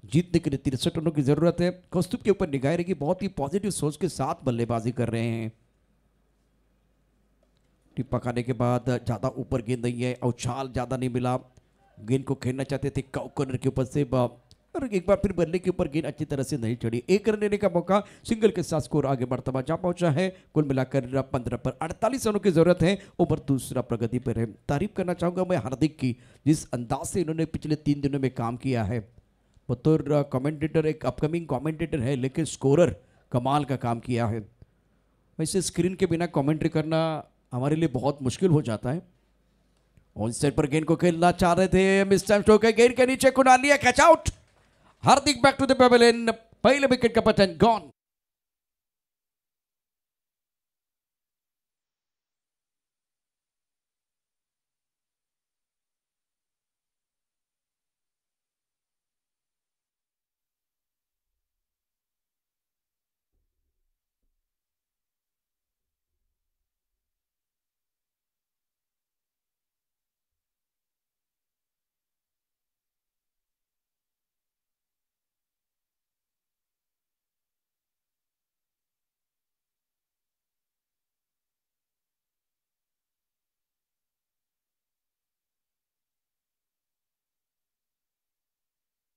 जीतने के लिए 63 रनों की जरूरत है. कौस्तुभ के ऊपर निगाह रहेगी, बहुत ही पॉजिटिव सोच के साथ बल्लेबाजी कर रहे हैं. टिप्पा खाने के बाद ज्यादा ऊपर गेंद नहीं है, उछाल ज्यादा नहीं मिला, गेंद को खेलना चाहते थे कॉर्नर के ऊपर से और एक बार फिर बल्ले के ऊपर गेंद अच्छी तरह से नहीं चढ़ी. 1 रन लेने का मौका, सिंगल के साथ स्कोर आगे बढ़ता हुआ जहां पहुंचा है. कुल मिलाकर 15 पर 48 रनों की जरूरत है. ओवर दूसरा प्रगति पर है. तारीफ करना चाहूंगा मैं हार्दिक की, जिस अंदाज से इन्होंने पिछले 3 दिनों में काम किया है. बतौर कमेंटेटर एक अपकमिंग कमेंटेटर है, लेकिन स्कोरर कमाल का काम किया है. वैसे स्क्रीन के बिना कमेंट्री करना हमारे लिए बहुत मुश्किल हो जाता है. ऑन साइड पर गेंद को खेलना चाह रहे थे मिस्टर स्टोक, गेंद के नीचे कुणाल लिया, catch out. Hardik back to the pavilion, पहले विकेट का पतन गॉन.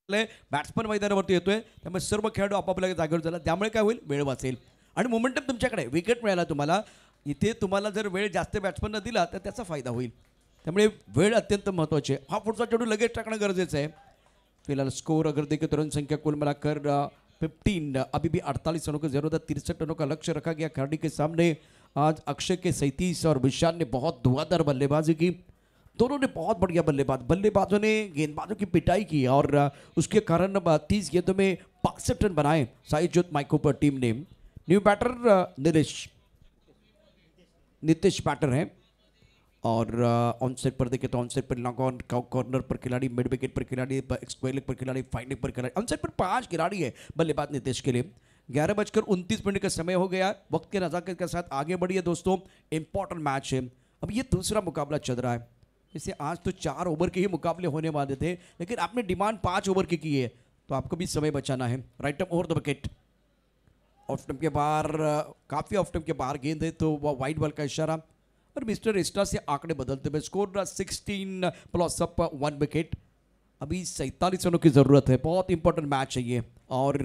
बॅट्समन मैदानावरती येतोय, त्यामुळे सर्व खेळाडू आपापल्या जागेवर झाला, त्यामुळे काय होईल, वेळ वाचेल आणि मोमेंटम तुमच्याकडे, विकेट मिळाला तुम्हाला. इथे तुम्हाला जर वेळ जास्त बॅट्समनला दिला तर त्याचा फायदा होईल, त्यामुळे वेळ अत्यंत महत्त्वाची आहे. हा पुढचा चेंडू लगेच टाकणं गरजेचं आहे. फिलहाल स्कोर अगर देखें तो रन संख्या कुल मिलाकर 15, अभी भी 48 रनों की जरूरत है. 63 रनों का लक्ष्य रखा गया खिलाड़ी के सामने. आज अक्षय के 37 और विशाल ने बहुत धुआंधार बल्लेबाजी की. दोनों ने बहुत बढ़िया बल्लेबाजों ने गेंदबाजों की पिटाई की और उसके कारण 30 गेंदों में 65 रन बनाए साईजोत माइकोपर टीम ने. न्यू बैटर नितेश बैटर है और ऑन साइड पर देखें तो ऑन साइड पर लॉन्ग ऑन, कॉर्नर पर खिलाड़ी, मिड विकेट पर खिलाड़ी, स्क्वायर लेग पर खिलाड़ी, फाइन लेग पर खिलाड़ी. ऑन साइड पर 5 खिलाड़ी है बल्लेबाज नितेश के लिए. 11:29 का समय हो गया. वक्त के नज़ाकत के साथ आगे बढ़िए दोस्तों, इंपॉर्टेंट मैच है. अब ये दूसरा मुकाबला चल रहा है. जैसे आज तो 4 ओवर के ही मुकाबले होने वाले थे, लेकिन आपने डिमांड 5 ओवर की है, तो आपको भी समय बचाना है. Right up over the wicket, off stump के बाहर, काफ़ी ऑफ स्टंप के बाहर गेंद है, तो वह वाइड बॉल का इशारा. और मिस्टर एस्ट्रा से आंकड़े बदलते हुए स्कोर 16 प्लस अप 1 विकेट. अभी 47 रनों की ज़रूरत है. बहुत इंपॉर्टेंट मैच है ये. और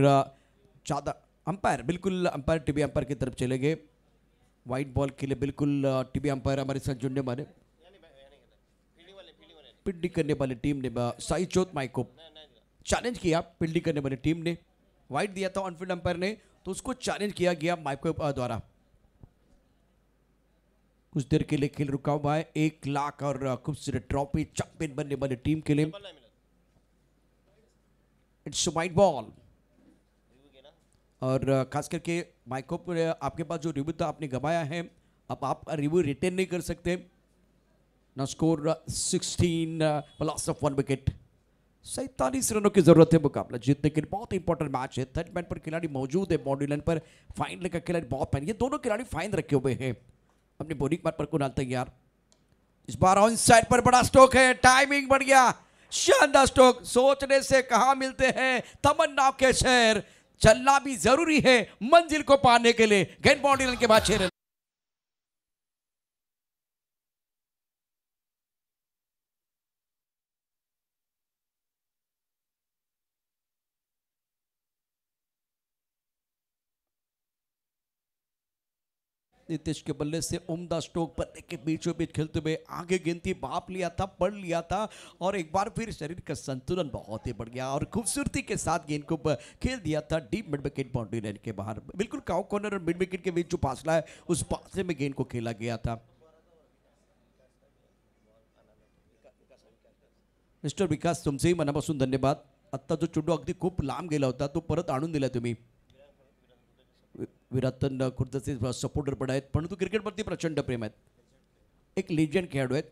ज़्यादा अंपायर, बिल्कुल अंपायर टीवी अंपायर की तरफ चले गए. वाइट बॉल के लिए बिल्कुल टीवी अंपायर हमारे साथ जुड़ने वाले, फील्डिंग करने वाली टीम ने साईजोत माइकोप चैलेंज किया. फील्डिंग करने वाली टीम ने वाइट दिया था ऑनफील्ड अंपायर ने, तो उसको चैलेंज किया गया माइकोप द्वारा. कुछ देर के लिए खेल रुका हुआ है. 1 लाख और खूबसूरत ट्रॉफी चैंपियन बनने वाली टीम के लिए. It's white ball. और खास करके माइको पर आपके पास जो रिव्यू था आपने गवाया है, अब आप रिव्यू रिटेन नहीं कर सकते ना। Score 16 plus of 1 wicket. 47 रनों की जरूरत है मुकाबला जीतने के लिए। बहुत इंपॉर्टेंट मैच है। थर्ड मैन पर खिलाड़ी मौजूद है, बाउंड्री लाइन पर फाइन का खिलाड़ी बहुत फाइन, ये दोनों खिलाड़ी फाइन रखे हुए हैं अपनी बॉलिंग पार्ट पर। कुणाल तैयार, इस बार ऑन साइड पर बड़ा स्ट्रोक है, टाइमिंग बढ़ गया, शानदार स्ट्रोक। सोचने से कहां मिलते हैं तमन्ना के शहर। चलना भी जरूरी है मंजिल को पाने के लिए। गेंद बाउंड्री लाइन के बाद 6 रन। नीतीश के बल्ले से उम्दा स्ट्रोक बल्ले के बीचों बीच खेलते हुए आगे गेंद थी, भाप लिया था, पढ़ लिया था और एक बार फिर शरीर का संतुलन बहुत ही बढ़ गया और खूबसूरती के साथ गेंद को खेल दिया था deep mid wicket boundary line के बाहर। बिल्कुल काउ कॉर्नर और मिड विकेट के बीच जो फासला है उस फासले में गेंद को खेला गया था। मिस्टर विकास, तुमचेही मनापासून धन्यवाद। आत्ता जो चेंडू अगदी खूप लांब गेला होता तो परत आणून दिला तुम्ही। विराटन खुर्दचे सपोर्टर पण आहेत, परंतु क्रिकेटवरती प्रचंड प्रेम आहेत। एक लेजंड खेळाडू आहेत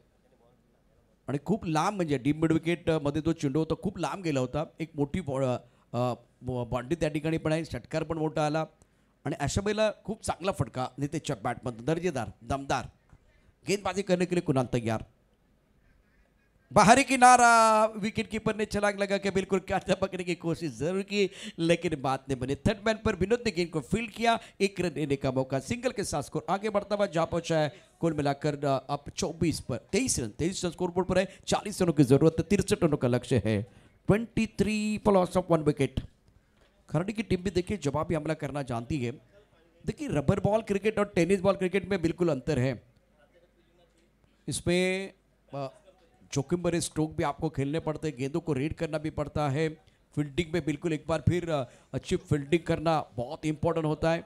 आणि खूप लांब म्हणजे डीप मिड विकेट मध्ये जो चेंडू होता खूप लांब गेला होता। एक मोठी बाउंड्री त्या ठिकाणी पण आहे, षटकार पण मोठा आला आणि अशा वेळेला खूप चांगला फटका नितेशच्या बॅटमध्ये, दर्जेदार दमदार गेंदबाजी करने के लिए कुणाल तैयार। बाहरी किनारा, विकेट कीपर ने छलांग लगा के बिल्कुल काटा पकड़ने की कोशिश जरूर की लेकिन बात नहीं बनी। थर्ड मैन पर विनोद ने गेंद को फील्ड किया, 1 रन लेने का मौका, सिंगल के साथ स्कोर आगे बढ़ता हुआ जा पहुंचा है। कुल मिलाकर अब 24 पर 23 रन स्कोर बोर्ड पर है। 40 रनों की जरूरत है, 63 रनों का लक्ष्य है। 23 प्लस ऑफ 1 विकेट। खरड़ी की टीम भी देखिए जवाबी हमला करना जानती है। देखिए रबर बॉल क्रिकेट और टेनिस बॉल क्रिकेट में बिल्कुल अंतर है। इसमें जोखिम भरे स्ट्रोक भी आपको खेलने पड़ते हैं, गेंदों को रीड करना भी पड़ता है। फील्डिंग में बिल्कुल एक बार फिर अच्छी फील्डिंग करना बहुत इंपॉर्टेंट होता है।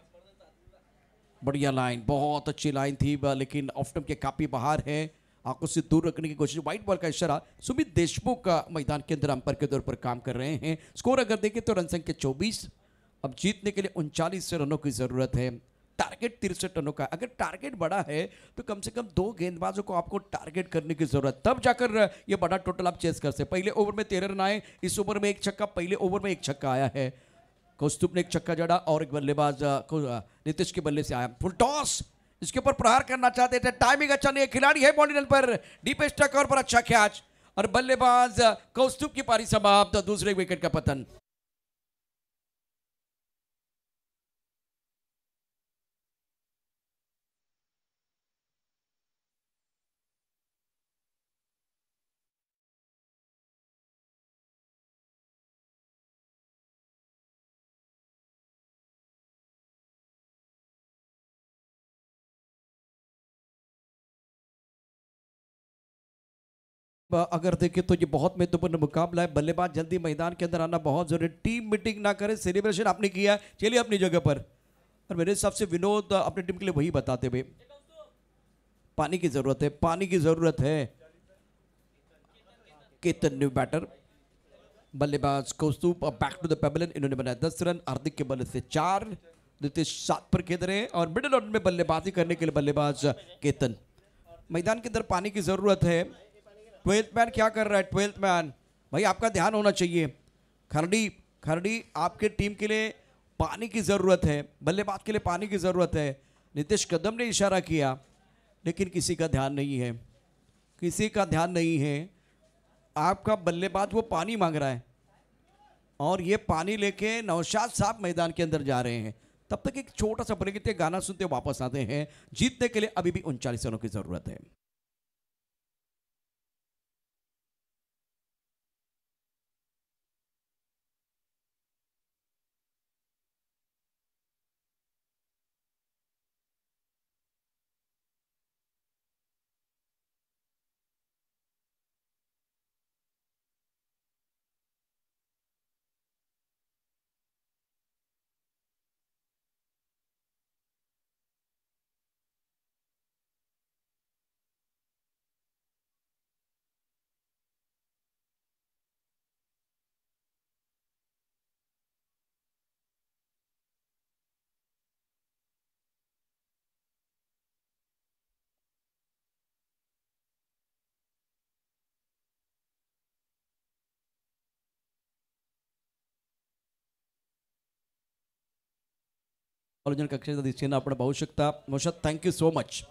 बढ़िया लाइन, बहुत अच्छी लाइन थी लेकिन ऑफ स्टंप के काफी बाहर है, आंखों से दूर रखने की कोशिश। व्हाइट बॉल का इशारा। सुमित देशमुख का मैदान के अंदर अंपायर के तौर पर काम कर रहे हैं। स्कोर अगर देखें तो रन संख्या 24। अब जीतने के लिए 39 रनों की जरूरत है। टारगेट 63 रनों का। अगर टारगेट बड़ा है तो कम से कम 2 गेंदबाजों को आपको टारगेट करने की जरूरत, तब जाकर ये बड़ा टोटल आप चेस कर सकते। पहले ओवर में 13 रन आए, इस ओवर में 1 छक्का, पहले ओवर में 1 छक्का आया है। कौस्तुभ ने 1 छक्का जड़ा और एक बल्लेबाज नीतीश के बल्ले से आया। फुल टॉस, इसके ऊपर प्रहार करना चाहते थे, टाइमिंग अच्छा नहीं है, खिलाड़ी है बाउंड्री लाइन पर, डीप स्टक और पर अच्छा कैच और बल्लेबाज कौस्तुभ की पारी समाप्त, दूसरे विकेट का पतन। अगर देखें तो ये बहुत महत्वपूर्ण मुकाबला है। बल्लेबाज जल्दी मैदान के अंदर आना बहुत जरूरी। टीम मीटिंग ना करें, सेलिब्रेशन आपने किया है, चलिए अपनी जगह पर। और मेरे हिसाब से विनोद अपनी टीम के लिए वही बताते हुए, पानी की जरूरत है, पानी की जरूरत है। केतन न्यू बैटर, बल्लेबाज कौस्तुभ बैक टू द पेवेलियन, इन्होंने बनाया 10 रन। हार्दिक के बल्ले से 4, नीतीश 7 पर खेल रहे हैं और मिडिल ऑर्डर में बल्लेबाजी करने के लिए बल्लेबाज केतन। मैदान के अंदर पानी की जरूरत है। 12th मैन क्या कर रहा है? 12th मैन भाई आपका ध्यान होना चाहिए। खरड़ी, खरड़ी आपके टीम के लिए पानी की जरूरत है, बल्लेबाज के लिए पानी की जरूरत है। नीतीश कदम ने इशारा किया लेकिन किसी का ध्यान नहीं है, किसी का ध्यान नहीं है। आपका बल्लेबाज वो पानी मांग रहा है और ये पानी लेके नौशाद साहब मैदान के अंदर जा रहे हैं। तब तक एक छोटा सा ब्रेक, गाना सुनते वापस आते हैं। जीतने के लिए अभी भी 39 रनों की जरूरत है। आयोजन कक्षेच्या दिशेनं आपण पाहू शकता. मोशाद, थँक्यू सो मच.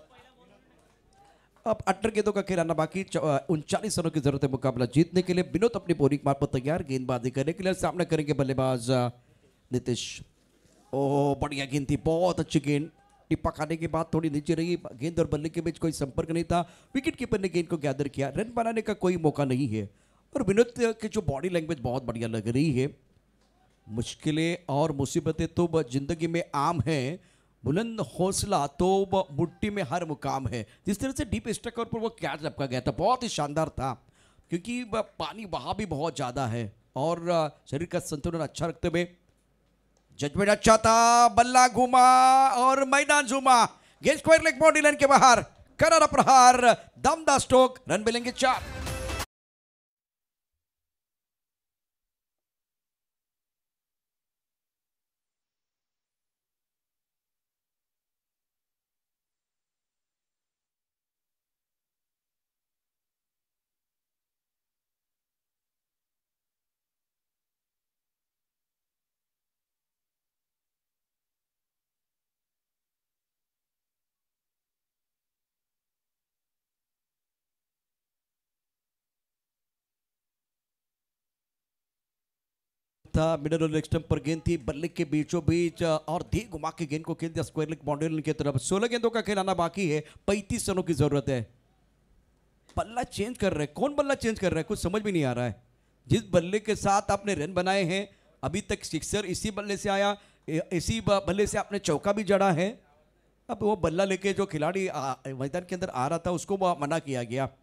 अब 18 गेंदों का खेल आना बाकी, 39 रनों की जरूरत है मुकाबला जीतने के लिए. विनोद अपनी बोलिंग मार पर तैयार, गेंदबाजी करने के लिए सामना करेंगे बल्लेबाज नीतीश. ओह, बढ़िया गेंद थी, बहुत अच्छी गेंद. टिप्पा खाने के बाद थोड़ी नीचे रही, गेंद और बल्ले के बीच कोई संपर्क नहीं था. विकेट कीपर ने गेंद को गैदर किया, रन बनाने का कोई मौका नहीं है. और विनोद की जो बॉडी लैंग्वेज बहुत बढ़िया लग रही है. मुश्किलें और मुसीबतें तो जिंदगी में आम हैं, बुलंद हौसला तो मुट्ठी में हर मुकाम है. जिस तरह से डीप स्ट्राइकर पर वो कैच लपका गया था, बहुत ही शानदार था. क्योंकि पानी वहां भी बहुत ज्यादा है और शरीर का संतुलन अच्छा रखते हुए जजमेंट अच्छा था. बल्ला घूमा और मैदान झूमा. गेंद स्क्वायर लेग बाउंड्री लाइन के बाहर. करारा प्रहार, दमदार स्ट्रोक, रन मिलेंगे 4. था मिडल लेग स्टंप पर गेंद थी, बल्ले के बीचों बीच और धी घुमा के गेंद को खेल दिया स्क्वायर लेग बाउंड्री लाइन की तरफ. 16 गेंदों का खेल आना बाकी है, 35 रनों की जरूरत है. बल्ला चेंज कर रहे हैं, कौन बल्ला चेंज कर रहा है कुछ समझ भी नहीं आ रहा है. जिस बल्ले के साथ आपने रन बनाए हैं, अभी तक सिक्सर इसी बल्ले से आया, इसी बल्ले से आपने चौका भी जड़ा है. अब वो बल्ला लेके जो खिलाड़ी मैदान के अंदर आ रहा था उसको मना किया गया.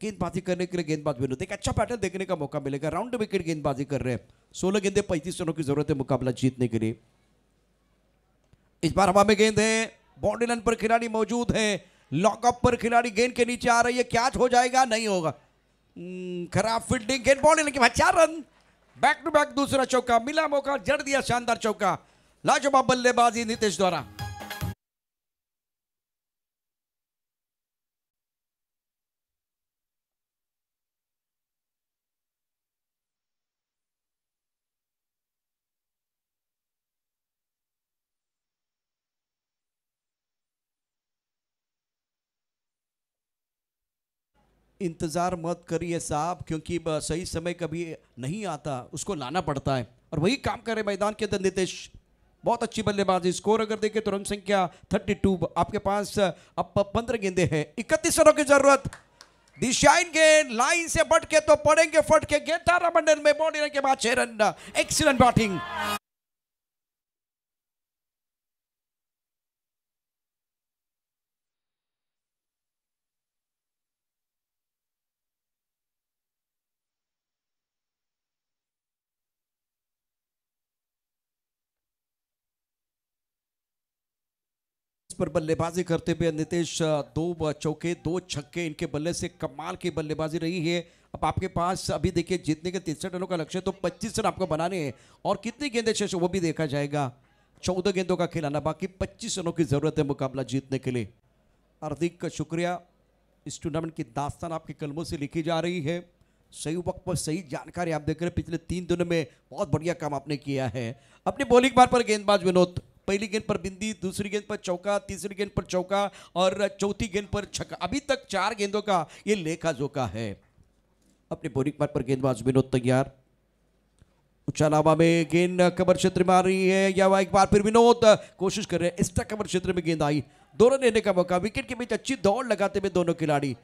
गेंदबाजी करने के लिए गेंदबाज विनोद, एक अच्छा पैटर्न देखने का मौका मिलेगा. राउंड विकेट गेंदबाजी कर रहे हैं. 16 गेंदे 35 रनों की जरूरत है मुकाबला जीतने के लिए. इस बार हवा में गेंद है, बाउंड्री लाइन पर खिलाड़ी मौजूद है. लॉकअप पर खिलाड़ी गेंद के नीचे आ रही है, कैच हो जाएगा नहीं होगा. खराब फील्डिंग, गेंद बाउंड्री लाइन के बाद 4 रन. बैक टू बैक दूसरा चौका, मिला मौका, जड़ दिया शानदार चौका. लाजवाब बल्लेबाजी नीतीश द्वारा. इंतजार मत करिए साहब, क्योंकि सही समय कभी नहीं आता, उसको लाना पड़ता है. और वही काम करे मैदान के अंदर नीतीश. बहुत अच्छी बल्लेबाजी. स्कोर अगर देखें तो रन संख्या 32. आपके पास अब 15 गेंदे हैं, 31 रनों की जरूरत. दिशाइन गेंद लाइन से बट के तो पड़ेंगे फट के. गेंद तारामंडल में बाउंड्री लाइन के बाद 6 रन. Excellent batting. पर बल्लेबाजी करते हुए नीतीश, 2 चौके 2 छक्के इनके बल्ले से कमाल की बल्लेबाजी रही है. अब आपके पास अभी देखिए जीतने के 63 रनों का लक्ष्य, तो 25 रन आपको बनाने हैं. और कितनी गेंदें शेष वो भी देखा जाएगा. 14 गेंदों का खिलाना बाकी, 25 रनों की जरूरत है मुकाबला जीतने के लिए. हार्दिक शुक्रिया. इस टूर्नामेंट की दास्तान आपके कलमों से लिखी जा रही है. सही वक्त पर सही जानकारी आप देख रहे हैं. पिछले 3 दिनों में बहुत बढ़िया काम आपने किया है. अपने बॉलिंग बार पर गेंदबाज विनोद, पहली गेंद पर बिंदी, दूसरी गेंद पर चौका, तीसरी गेंद पर चौका और चौथी गेंद पर छक्का. अभी तक 4 गेंदों का ये लेखा जोखा है. अपने बॉलिंग बार पर गेंदबाज विनोद तैयार. उछाल हवा में, गेंद कवर क्षेत्र में आ रही है, या एक बार फिर विनोद कोशिश कर रहे हैं. एक्स्ट्रा कवर क्षेत्र में गेंद आई, 2 रन लेने का मौका. विकेट के बीच अच्छी दौड़ लगाते हुए दोनों खिलाड़ी.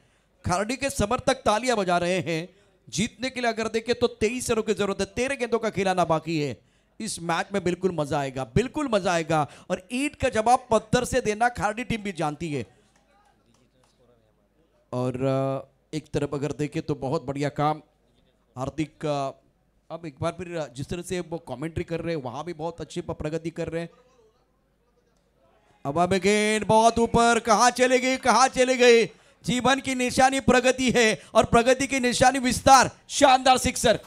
खारडी के समर्थक तालियां बजा रहे हैं. जीतने के लिए अगर देखें तो 23 रनों की जरूरत है. 13 गेंदों का खिलाना बाकी है. इस मैच में बिल्कुल मजा आएगा, बिल्कुल मजा आएगा. और ईंट का जवाब पत्थर से देना खारडी टीम भी जानती है. और एक तरफ अगर देखें तो बहुत बढ़िया काम हार्दिक. अब एक बार फिर जिस तरह से वो कमेंट्री कर रहे हैं, वहां भी बहुत अच्छी प्रगति कर रहे हैं. अब गेंद बहुत ऊपर, कहां चले गई, कहां चले गए. जीवन की निशानी प्रगति है और प्रगति की निशानी विस्तार. शानदार सिक्सर.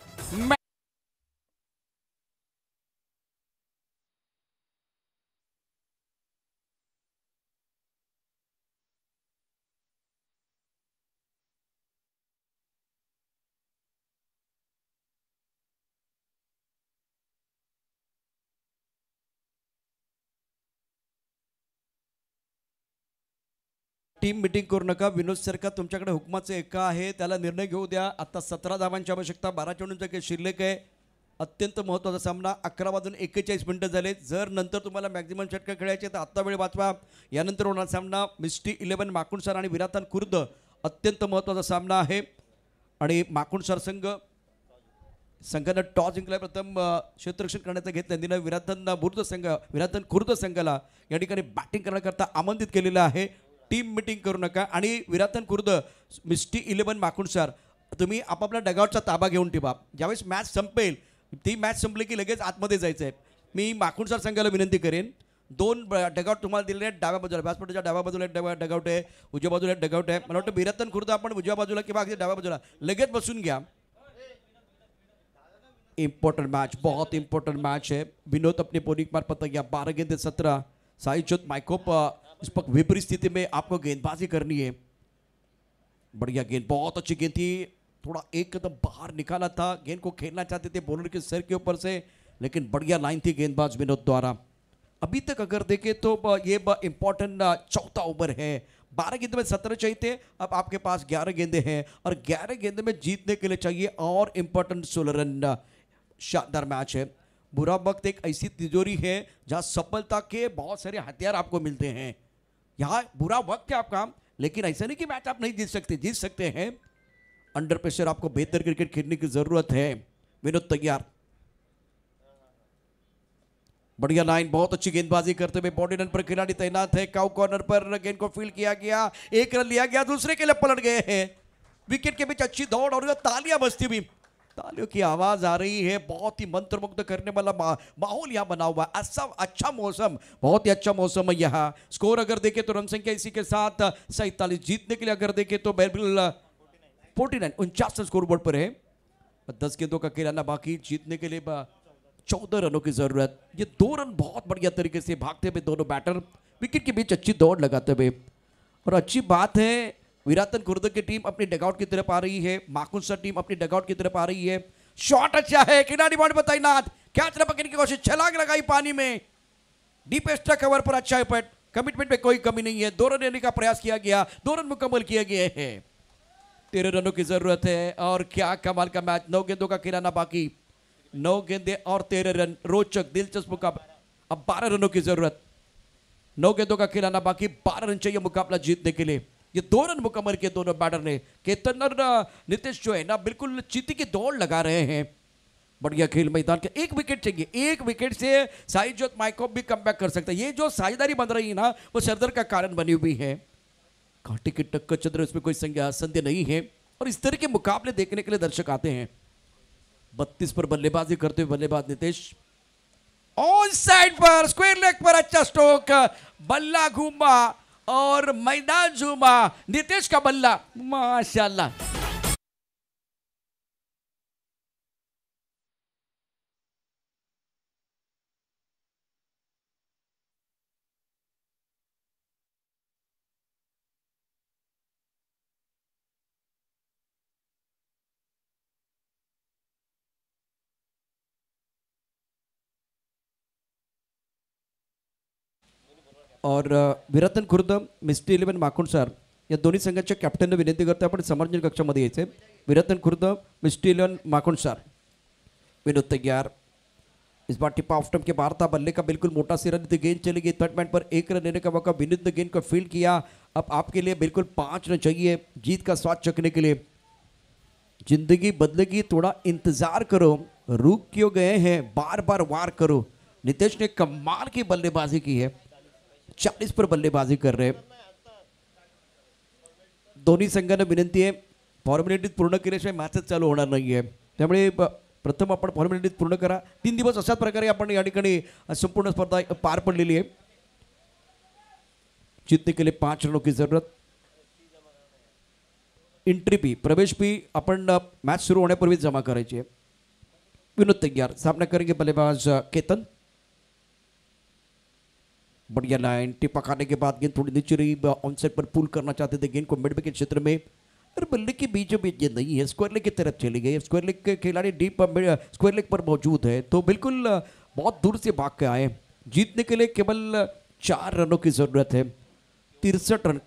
टीम मीटिंग करू नका. विनोद सर का तुमच्याकडे हुकमाचे एका आहे, त्याला निर्णय घेऊ द्या. आता 17 धावांची आवश्यकता, 12 चेंडूंचा काही शिल्लक आहे. अत्यंत महत्त्वाचा सामना. 11 वाजून 41 मिनिटं झाले. जर नंतर तुम्हाला मॅक्झिमम षटकं खेळायचे तर आत्ता वेळ वाचवा. यानंतर होणार सामना मिस्टी 11 माकुणसार आणि विराथन खुर्द. अत्यंत महत्त्वाचा सामना आहे. आणि माकुणसार संघानं टॉस जिंकला. प्रथम क्षेत्ररक्षण करण्याचा घेतला. दिनं विराथन खुर्द संघाला या ठिकाणी बॅटिंग करण्याकरता आमंत्रित केलेलं आहे. टीम मिटिंग करू नका. आणि विराथन खुर्द मिस्टी 11 माकुणसार, तुम्ही आपापल्या डगआउटचा ताबा घेऊन ठेवा. ज्यावेळेस मॅच संपेल, ती मॅच संपली की लगेच आतमध्ये जायचं आहे. मी माकुणसार संघाला विनंती करेन, 2 डगआउट तुम्हाला दिलेले आहेत. डाव्या बाजूला व्यासपीठाच्या डाव्या बाजूला एक डगआउट आहे, उजव्या बाजूला एक डगआउट आहे. मला वाटतं विराथन खुर्द आपण उजव्या बाजूला किंवा अगदी डाव्या बाजूला लगेच बसून घ्या. इंपॉर्टेंट मैच, बहुत इंपॉर्टेंट मैच है. विनोद अपने बॉलिंग मार्फत या 12 गेंदे 17. साईचोत माइकोप इस वक्त विपरीत स्थिति में आपको गेंदबाजी करनी है. बढ़िया गेंद, बहुत अच्छी गेंद थी. थोड़ा एक कदम बाहर निकाला था. गेंद को खेलना चाहते थे बॉलर के सर के ऊपर से, लेकिन बढ़िया लाइन थी गेंदबाज विनोद द्वारा. अभी तक अगर देखें तो ये इंपॉर्टेंट चौथा ओवर है. 12 गेंदों में 17 चाहिए थे, अब आपके पास 11 गेंदे हैं और 11 गेंदों में जीतने के लिए चाहिए और इंपॉर्टेंट 16 रन. शानदार मैच है. बुरा वक्त एक ऐसी तिजोरी है जहां सफलता के बहुत सारे हथियार आपको मिलते हैं. यहाँ बुरा वक्त है आपका, लेकिन ऐसा नहीं कि मैच आप नहीं जीत सकते हैं. अंडर प्रेशर आपको बेहतर क्रिकेट खेलने की जरूरत है. विनोद तैयार. बढ़िया लाइन, बहुत अच्छी गेंदबाजी करते हुए बॉडी रन पर खिलाड़ी तैनात है. काउ कॉर्नर पर गेंद को फील्ड किया गया, एक रन लिया गया, दूसरे के लिए पलट गए हैं. विकेट के बीच अच्छी दौड़ और तालियां बजती हुई, तालियों की आवाज आ रही है. बहुत ही मंत्रमुग्ध करने वाला माहौल यहाँ बना हुआ है. ऐसा अच्छा मौसम, बहुत ही अच्छा मौसम है यहाँ. स्कोर अगर देखें तो रन संख्या इसी के साथ 47. जीतने के लिए अगर देखें तो बिल्कुल 49 49 स्कोर बोर्ड पर है. 10 गेंदों का खिलाना बाकी. जीतने के लिए 14 रनों की जरूरत. ये 2 रन बहुत बढ़िया तरीके से भागते हुए दोनों बैटर विकेट के बीच अच्छी दौड़ लगाते हुए. और अच्छी बात है, विराथन खुर्द की टीम अपनी डगआउट की तरफ आ रही है, माकुणसार टीम अपनी डगआउट की तरफ आ रही है. शॉट अच्छा है, खिलाड़ी बॉल पर तैनात, कैच न पकड़ने की कोशिश, छलांग लगाई पानी में. डीप एक्स्ट्रा कवर पर अच्छा है, कमिटमेंट में कोई कमी नहीं है. 2 रन लेने का प्रयास किया गया, 2 रन मुकम्मल किए गए हैं. 13 रनों की जरूरत है. और क्या कमाल का मैच. 9 गेंदों का खिलाना बाकी, 9 गेंदे और 13 रन. रोचक दिलचस्प मुकाबला. अब 12 रनों की जरूरत. 9 गेंदों का खिलाना बाकी, 12 रन चाहिए मुकाबला जीतने के लिए. ये 2 रन मुकम्मल किए दोनों बैटर ने. केतन और नितेश जो है ना, बिल्कुल चीती की दौड़ लगा रहे हैं. बढ़िया खेल मैदान के. 1 विकेट चाहिए. 1 विकेट से साईजोत माइकोप भी कमबैक कर सकता है. ये जो साझेदारी बन रही है ना, वो सरदर का कारण बनी हुई है. कांटे की टक्कर चल रही, उसमें कोई संदेह नहीं है. और इस तरह के मुकाबले देखने के लिए दर्शक आते हैं. 32 पर बल्लेबाजी करते हुए बल्लेबाज नितेश. ऑन साइड पर स्क्वायर लेग पर अच्छा स्ट्रोक, बल्ला घूमा और मैदान झूमा. नितेश का बल्ला, माशाल्लाह. और विराथन खुर्द मिस्टी 11 माकुणसार या दोन्ही संघाच्या कॅप्टनने विनंती करतो आपण समर्थन कक्षामध्ये यायचे. विराथन खुर्द मिस्टी 11 माकुणसार. विनोद तैयार. इस बार टिप ऑफ स्टंप के बाहर था, बल्ले का बिल्कुल मोटा सी रन थी. गेंद चली गई थर्ड मैन पर, 1 रन लेने का मौका. विनोद ने गेंद को फील्ड किया. अब आपके लिए बिल्कुल 5 रन चाहिए जीत का स्वाद चखने के लिए. जिंदगी बदलेगी, थोड़ा इंतजार करो. रुक क्यों गए हैं, बार बार वार करो. नितेश ने कमाल की बल्लेबाजी की है. 40 पर बल्लेबाजी कर रहे. दोन्ही संघांना विनंती आहे, फॉर्मॅलिटीज पूर्ण केल्याशिवाय मॅचच चालू होणार नाही आहे. त्यामुळे प्रथम आपण फॉर्मॅलिटीज पूर्ण करा. 3 दिवस अशाच प्रकारे आपण या ठिकाणी संपूर्ण स्पर्धा पार पडलेली आहे. जीतने के लिए 5 रनों की जरूरत. एंट्री फी, प्रवेश फी आपण मैच शुरू होण्यापूर्वी जमा करायची आहे. विनोद तैयार. सामना करेंगे बल्लेबाज केतन. बढ़िया लाइन, टिपा खाने के बाद गेंद थोड़ी नीचे रही. ऑनसेट पर पुल करना चाहते थे गेंद को मिड विकेट क्षेत्र में, और बल्ले के बीचों बीच ये नहीं है, स्क्वायर लेग की तरफ चली गई. स्क्वायर लेग के खिलाड़ी डीप स्क्वायर लेग पर मौजूद है, तो बिल्कुल बहुत दूर से भाग के आए. जीतने के लिए केवल 4 रनों की जरूरत है. 63 रन.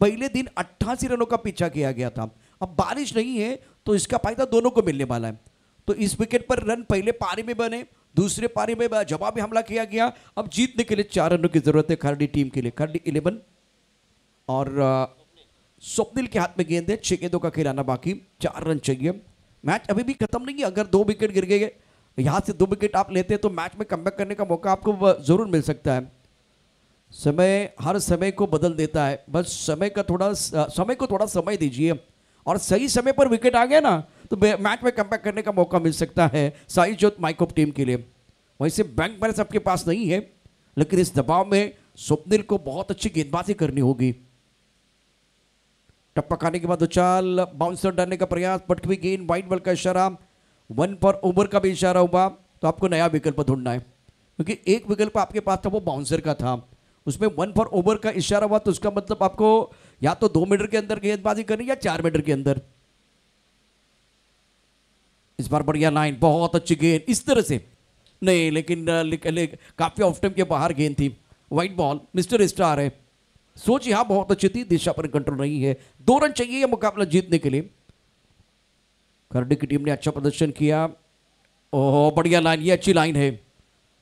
पहले दिन 88 रनों का पीछा किया गया था। अब बारिश नहीं है तो इसका फायदा दोनों को मिलने वाला है। तो इस विकेट पर रन पहले पारी में बने, दूसरे पारी में जवाबी हमला किया गया। अब जीतने के लिए 4 रनों की जरूरत है खरडी टीम के लिए। खरडी 11 और स्वप्निल के हाथ में गेंद है। 6 गेंदों का खिलाना बाकी, 4 रन चाहिए। मैच अभी भी खत्म नहीं है। अगर 2 विकेट गिर गए, यहाँ से 2 विकेट आप लेते हैं तो मैच में कमबैक करने का मौका आपको जरूर मिल सकता है। समय हर समय को बदल देता है, बस समय को थोड़ा समय दीजिए और सही समय पर विकेट आ गया ना तो मैच में कमबैक करने का मौका मिल सकता है साई जोत माइकोप टीम के लिए। वैसे बैंक बैलेंस आपके पास नहीं है, लेकिन इस दबाव में स्वप्निल को बहुत अच्छी गेंदबाजी करनी होगी। टप्पा खाने के बाद उछाल, बाउंसर डालने का प्रयास, पटकवी गेंद, वाइड बॉल का इशारा, 1 पर ओवर का भी इशारा हुआ। तो आपको नया विकल्प ढूंढना है, क्योंकि एक विकल्प आपके पास था वो बाउंसर का था, उसमें 1 फॉर ओवर का इशारा हुआ। तो उसका मतलब आपको या तो 2 मीटर के अंदर गेंदबाजी करनी या 4 मीटर के अंदर। इस बार बढ़िया लाइन, बहुत अच्छी गेंद, इस तरह से नहीं, लेकिन काफी ऑफ टाइम के बाहर गेंद थी। वाइट बॉल, मिस्टर स्टार है। सोच यहां बहुत अच्छी थी, दिशा पर कंट्रोल नहीं है। 2 रन चाहिए यह मुकाबला जीतने के लिए। खरडी की टीम ने अच्छा प्रदर्शन किया। ओह बढ़िया लाइन, ये अच्छी लाइन है।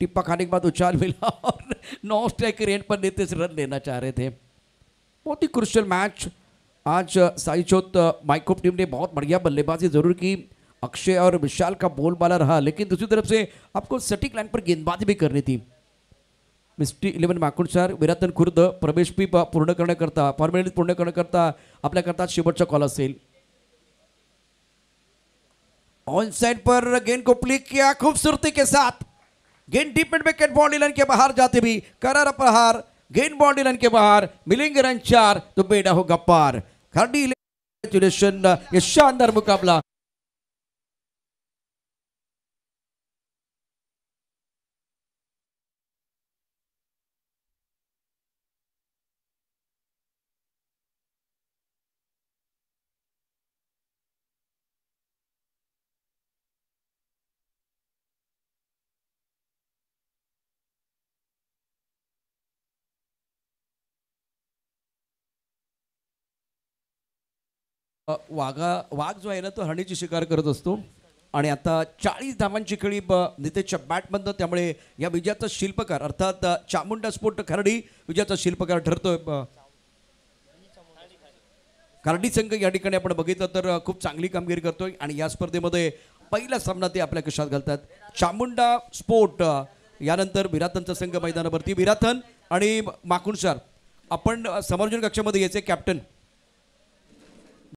टिप्पा खाने के बाद उछाल मिला और 9 स्ट्राइक के रेट पर नीतीश रन लेना चाह रहे थे। बहुत ही क्रुशियल मैच। आज साई जोत माइकोप टीम ने बहुत बढ़िया बल्लेबाजी जरूर की। अक्षय और विशाल का बोलबाला रहा, लेकिन दूसरी तरफ से आपको सटीक लाइन पर गेंदबाजी भी करनी थी। मिस्टी 11 माकुडचार, विरातन खुर्द, प्रवेश पी पूर्ण करण्याकरता, फॉर्मॅलिटी पूर्ण करण्याकरता आपल्याकरता शेवटचा कॉल असेल। ऑन साइड पर गेंद को प्लिक किया खूबसूरती के साथ। गेंद deep mid wicket boundary line के बाहर जाते भी करारा प्रहार, गेंद बाउंड्री लाइन के बाहर, मिलेंगे रन 4 तो बेड़ा होगा पार। खरडी ये शानदार मुकाबला। वाघ जो आहे ना तो हरणीची शिकार करत असतो आणि आता 40 धावांची खेळी नितेशच्या बॅटमधनं, त्यामुळे या विजयाचा शिल्पकार अर्थात चामुंडा स्पोर्ट खरडी विजयाचा शिल्पकार ठरतोय। खरडी संघ या ठिकाणी आपण बघितलं तर खूप चांगली कामगिरी करतोय आणि या स्पर्धेमध्ये पहिला सामना ते आपल्या कशात घालतात। चामुंडा स्पोर्ट यानंतर विरातनचा संघ मैदानावरती। विरातन आणि माकुणसार आपण समर्जन कक्षामध्ये यायचे कॅप्टन